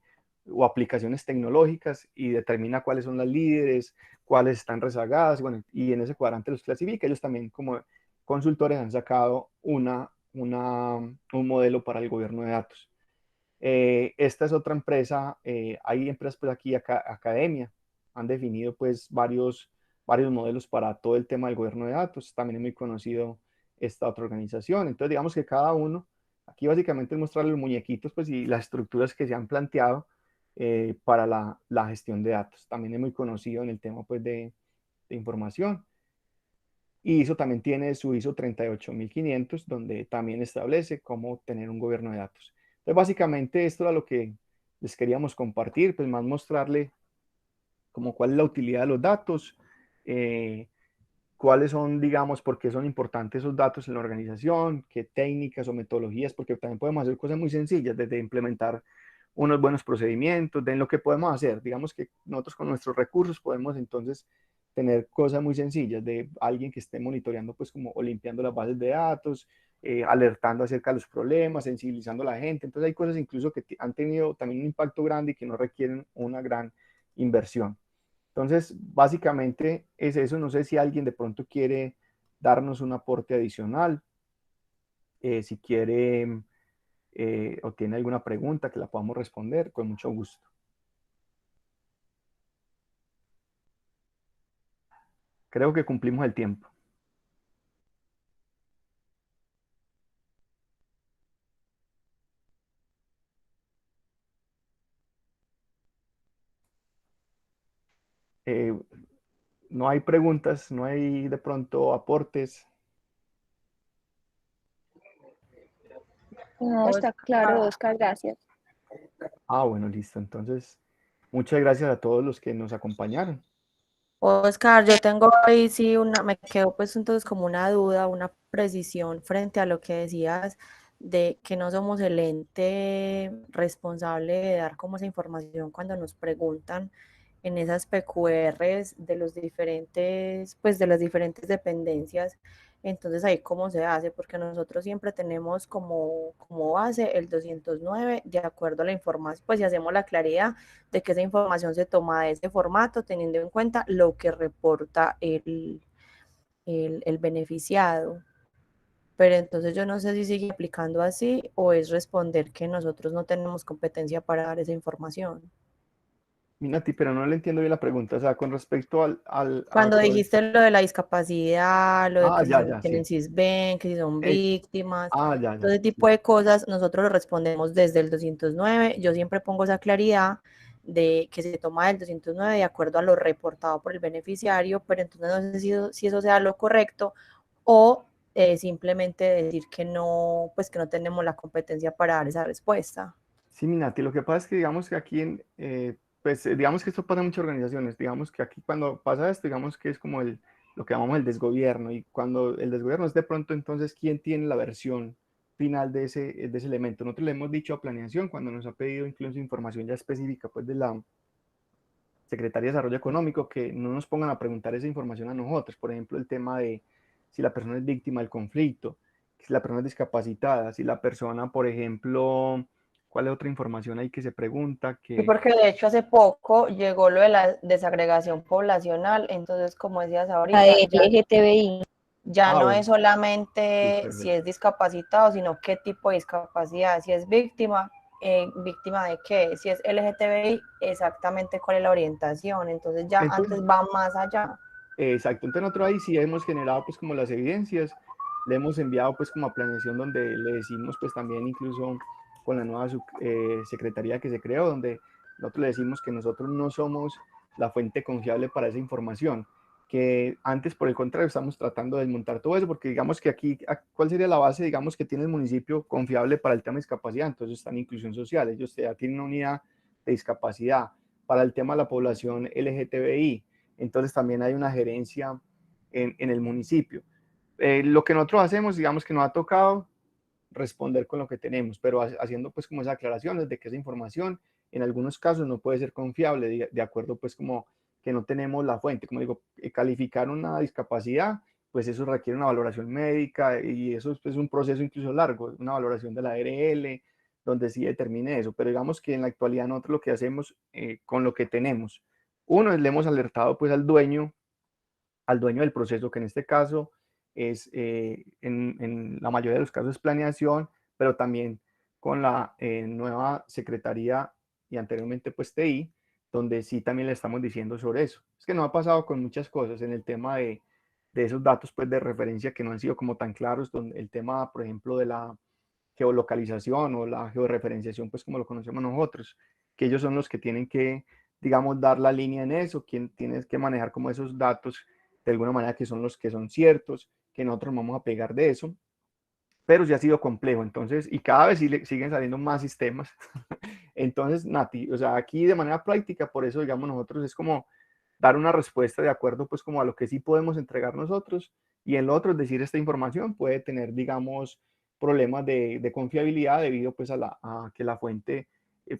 o aplicaciones tecnológicas y determina cuáles son las líderes, cuáles están rezagadas, bueno, y en ese cuadrante los clasifica. Ellos también como consultores han sacado un modelo para el gobierno de datos. Esta es otra empresa, hay empresas pues aquí, academia, han definido pues varios modelos para todo el tema del gobierno de datos, también es muy conocido esta otra organización, entonces digamos que cada uno, aquí básicamente es mostrar los muñequitos pues y las estructuras que se han planteado para la gestión de datos, también es muy conocido en el tema pues de información. Y ISO también tiene su ISO 38500, donde también establece cómo tener un gobierno de datos. Entonces, básicamente esto era lo que les queríamos compartir, pues más mostrarle como cuál es la utilidad de los datos, eh, cuáles son, digamos, por qué son importantes esos datos en la organización, qué técnicas o metodologías, porque también podemos hacer cosas muy sencillas, desde implementar unos buenos procedimientos, de lo que podemos hacer. Digamos que nosotros con nuestros recursos podemos entonces tener cosas muy sencillas, de alguien que esté monitoreando, pues como o limpiando las bases de datos, alertando acerca de los problemas, sensibilizando a la gente. Entonces hay cosas incluso que han tenido también un impacto grande y que no requieren una gran inversión. Entonces, básicamente es eso. No sé si alguien de pronto quiere darnos un aporte adicional, si quiere o tiene alguna pregunta que la podamos responder, con mucho gusto. Creo que cumplimos el tiempo. Eh, no hay preguntas, no hay de pronto aportes. No, está claro, Oscar, gracias. Ah, bueno, listo. Entonces, muchas gracias a todos los que nos acompañaron. Oscar, yo tengo ahí sí me quedó pues entonces como una duda, una precisión frente a lo que decías de que no somos el ente responsable de dar como esa información cuando nos preguntan en esas PQRs de los diferentes, pues de las diferentes dependencias. Entonces ahí cómo se hace, porque nosotros siempre tenemos como base el 209 de acuerdo a la información, pues si hacemos la claridad de que esa información se toma de ese formato, teniendo en cuenta lo que reporta el beneficiado. Pero entonces yo no sé si sigue aplicando así o es responder que nosotros no tenemos competencia para dar esa información. Minati, pero no le entiendo bien la pregunta. O sea, con respecto a Cuando todo dijiste lo de la discapacidad, lo de Ah, que si ya, son, ya, tienen sí. CISBEN, que si son Eh, víctimas, ya, todo ya. ese tipo de cosas, nosotros lo respondemos desde el 209. Yo siempre pongo esa claridad de que se toma del 209 de acuerdo a lo reportado por el beneficiario, pero entonces no sé si eso sea lo correcto o simplemente decir que no, pues que no tenemos la competencia para dar esa respuesta. Sí, Minati, lo que pasa es que digamos que aquí, digamos que esto pasa en muchas organizaciones, digamos que aquí cuando pasa esto, digamos que es como lo que llamamos el desgobierno, y cuando el desgobierno es de pronto entonces quién tiene la versión final de ese elemento. Nosotros le hemos dicho a planeación cuando nos ha pedido incluso información ya específica pues de la Secretaría de Desarrollo Económico, que no nos pongan a preguntar esa información a nosotros, por ejemplo, el tema de si la persona es víctima del conflicto, si la persona es discapacitada, si la persona, por ejemplo, ¿cuál es otra información ahí que se pregunta? Sí, porque de hecho hace poco llegó lo de la desagregación poblacional, entonces como decías La ahorita, de LGTBI. ya no Bueno, es sí, solamente si perfecto. es discapacitado, sino qué tipo de discapacidad, si es víctima, víctima de qué, si es LGTBI, exactamente cuál es la orientación, entonces ya Entonces, antes va más allá. exacto, entonces nosotros ahí sí hemos generado pues como las evidencias, le hemos enviado pues como a planeación donde le decimos pues también incluso con la nueva secretaría que se creó, donde nosotros le decimos que nosotros no somos la fuente confiable para esa información, que antes por el contrario estamos tratando de desmontar todo eso, porque digamos que aquí, ¿cuál sería la base? Digamos que tiene el municipio confiable para el tema de discapacidad, entonces está en inclusión social, ellos ya tienen una unidad de discapacidad para el tema de la población LGTBI, entonces también hay una gerencia en el municipio. Lo que nosotros hacemos, digamos que nos ha tocado responder con lo que tenemos, pero haciendo pues como esas aclaraciones de que esa información en algunos casos no puede ser confiable, de acuerdo pues como que no tenemos la fuente. Como digo, calificar una discapacidad, pues eso requiere una valoración médica y eso es un proceso incluso largo, una valoración de la ARL, donde sí determine eso. Pero digamos que en la actualidad nosotros lo que hacemos con lo que tenemos, uno es le hemos alertado pues al dueño del proceso, que en este caso es, en la mayoría de los casos es planeación, pero también con la nueva Secretaría y anteriormente pues TI, donde sí también le estamos diciendo sobre eso. Es que nos ha pasado con muchas cosas en el tema de esos datos pues de referencia que no han sido como tan claros, donde el tema, por ejemplo, de la geolocalización o la georreferenciación, pues como lo conocemos nosotros, que ellos son los que tienen que, digamos, dar la línea en eso, quien tiene que manejar como esos datos de alguna manera que son los que son ciertos, que nosotros vamos a pegar de eso, pero sí ha sido complejo, entonces, y cada vez siguen saliendo más sistemas. Entonces, Nati, o sea, aquí de manera práctica, por eso, digamos, nosotros es como dar una respuesta de acuerdo, pues, como a lo que sí podemos entregar nosotros, y en lo otro, es decir, esta información puede tener, digamos, problemas de confiabilidad debido, pues, a que la fuente,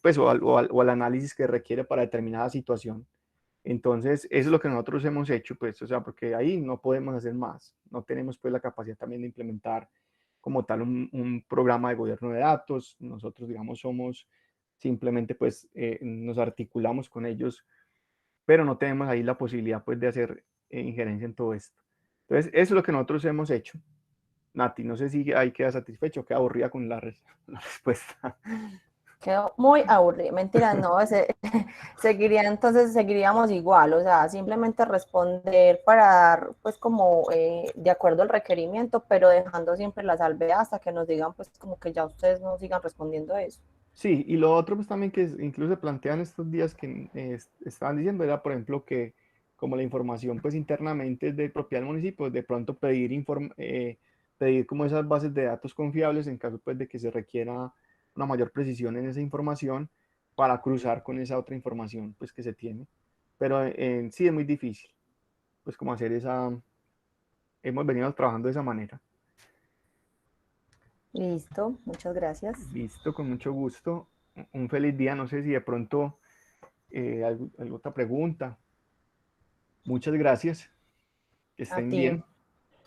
pues, o al análisis que requiere para determinada situación. Entonces, eso es lo que nosotros hemos hecho, pues, o sea, porque ahí no podemos hacer más, no tenemos, pues, la capacidad también de implementar como tal un programa de gobierno de datos. Nosotros, digamos, somos simplemente, pues, nos articulamos con ellos, pero no tenemos ahí la posibilidad, pues, de hacer injerencia en todo esto. Entonces, eso es lo que nosotros hemos hecho. Nati, no sé si ahí queda satisfecho o queda aburrida con la respuesta. Quedó muy aburrido, mentira, no, seguiríamos igual, o sea, simplemente responder para dar, pues, como de acuerdo al requerimiento, pero dejando siempre la salvedad hasta que nos digan, pues, como que ya ustedes no sigan respondiendo eso. Sí, y lo otro, pues, también que incluso se plantean estos días que estaban diciendo era, por ejemplo, que como la información, pues, internamente es de propiedad del municipio, de pronto pedir como esas bases de datos confiables en caso, pues, de que se requiera una mayor precisión en esa información para cruzar con esa otra información, pues, que se tiene. Pero en sí es muy difícil, pues, como hacer hemos venido trabajando de esa manera. Listo, muchas gracias. Listo, con mucho gusto. Un feliz día. No sé si de pronto alguna otra pregunta. Muchas gracias. Que A estén ti. bien.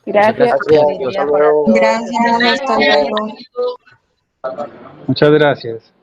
Gracias. Feliz día para todos. Gracias, hasta luego. Muchas gracias.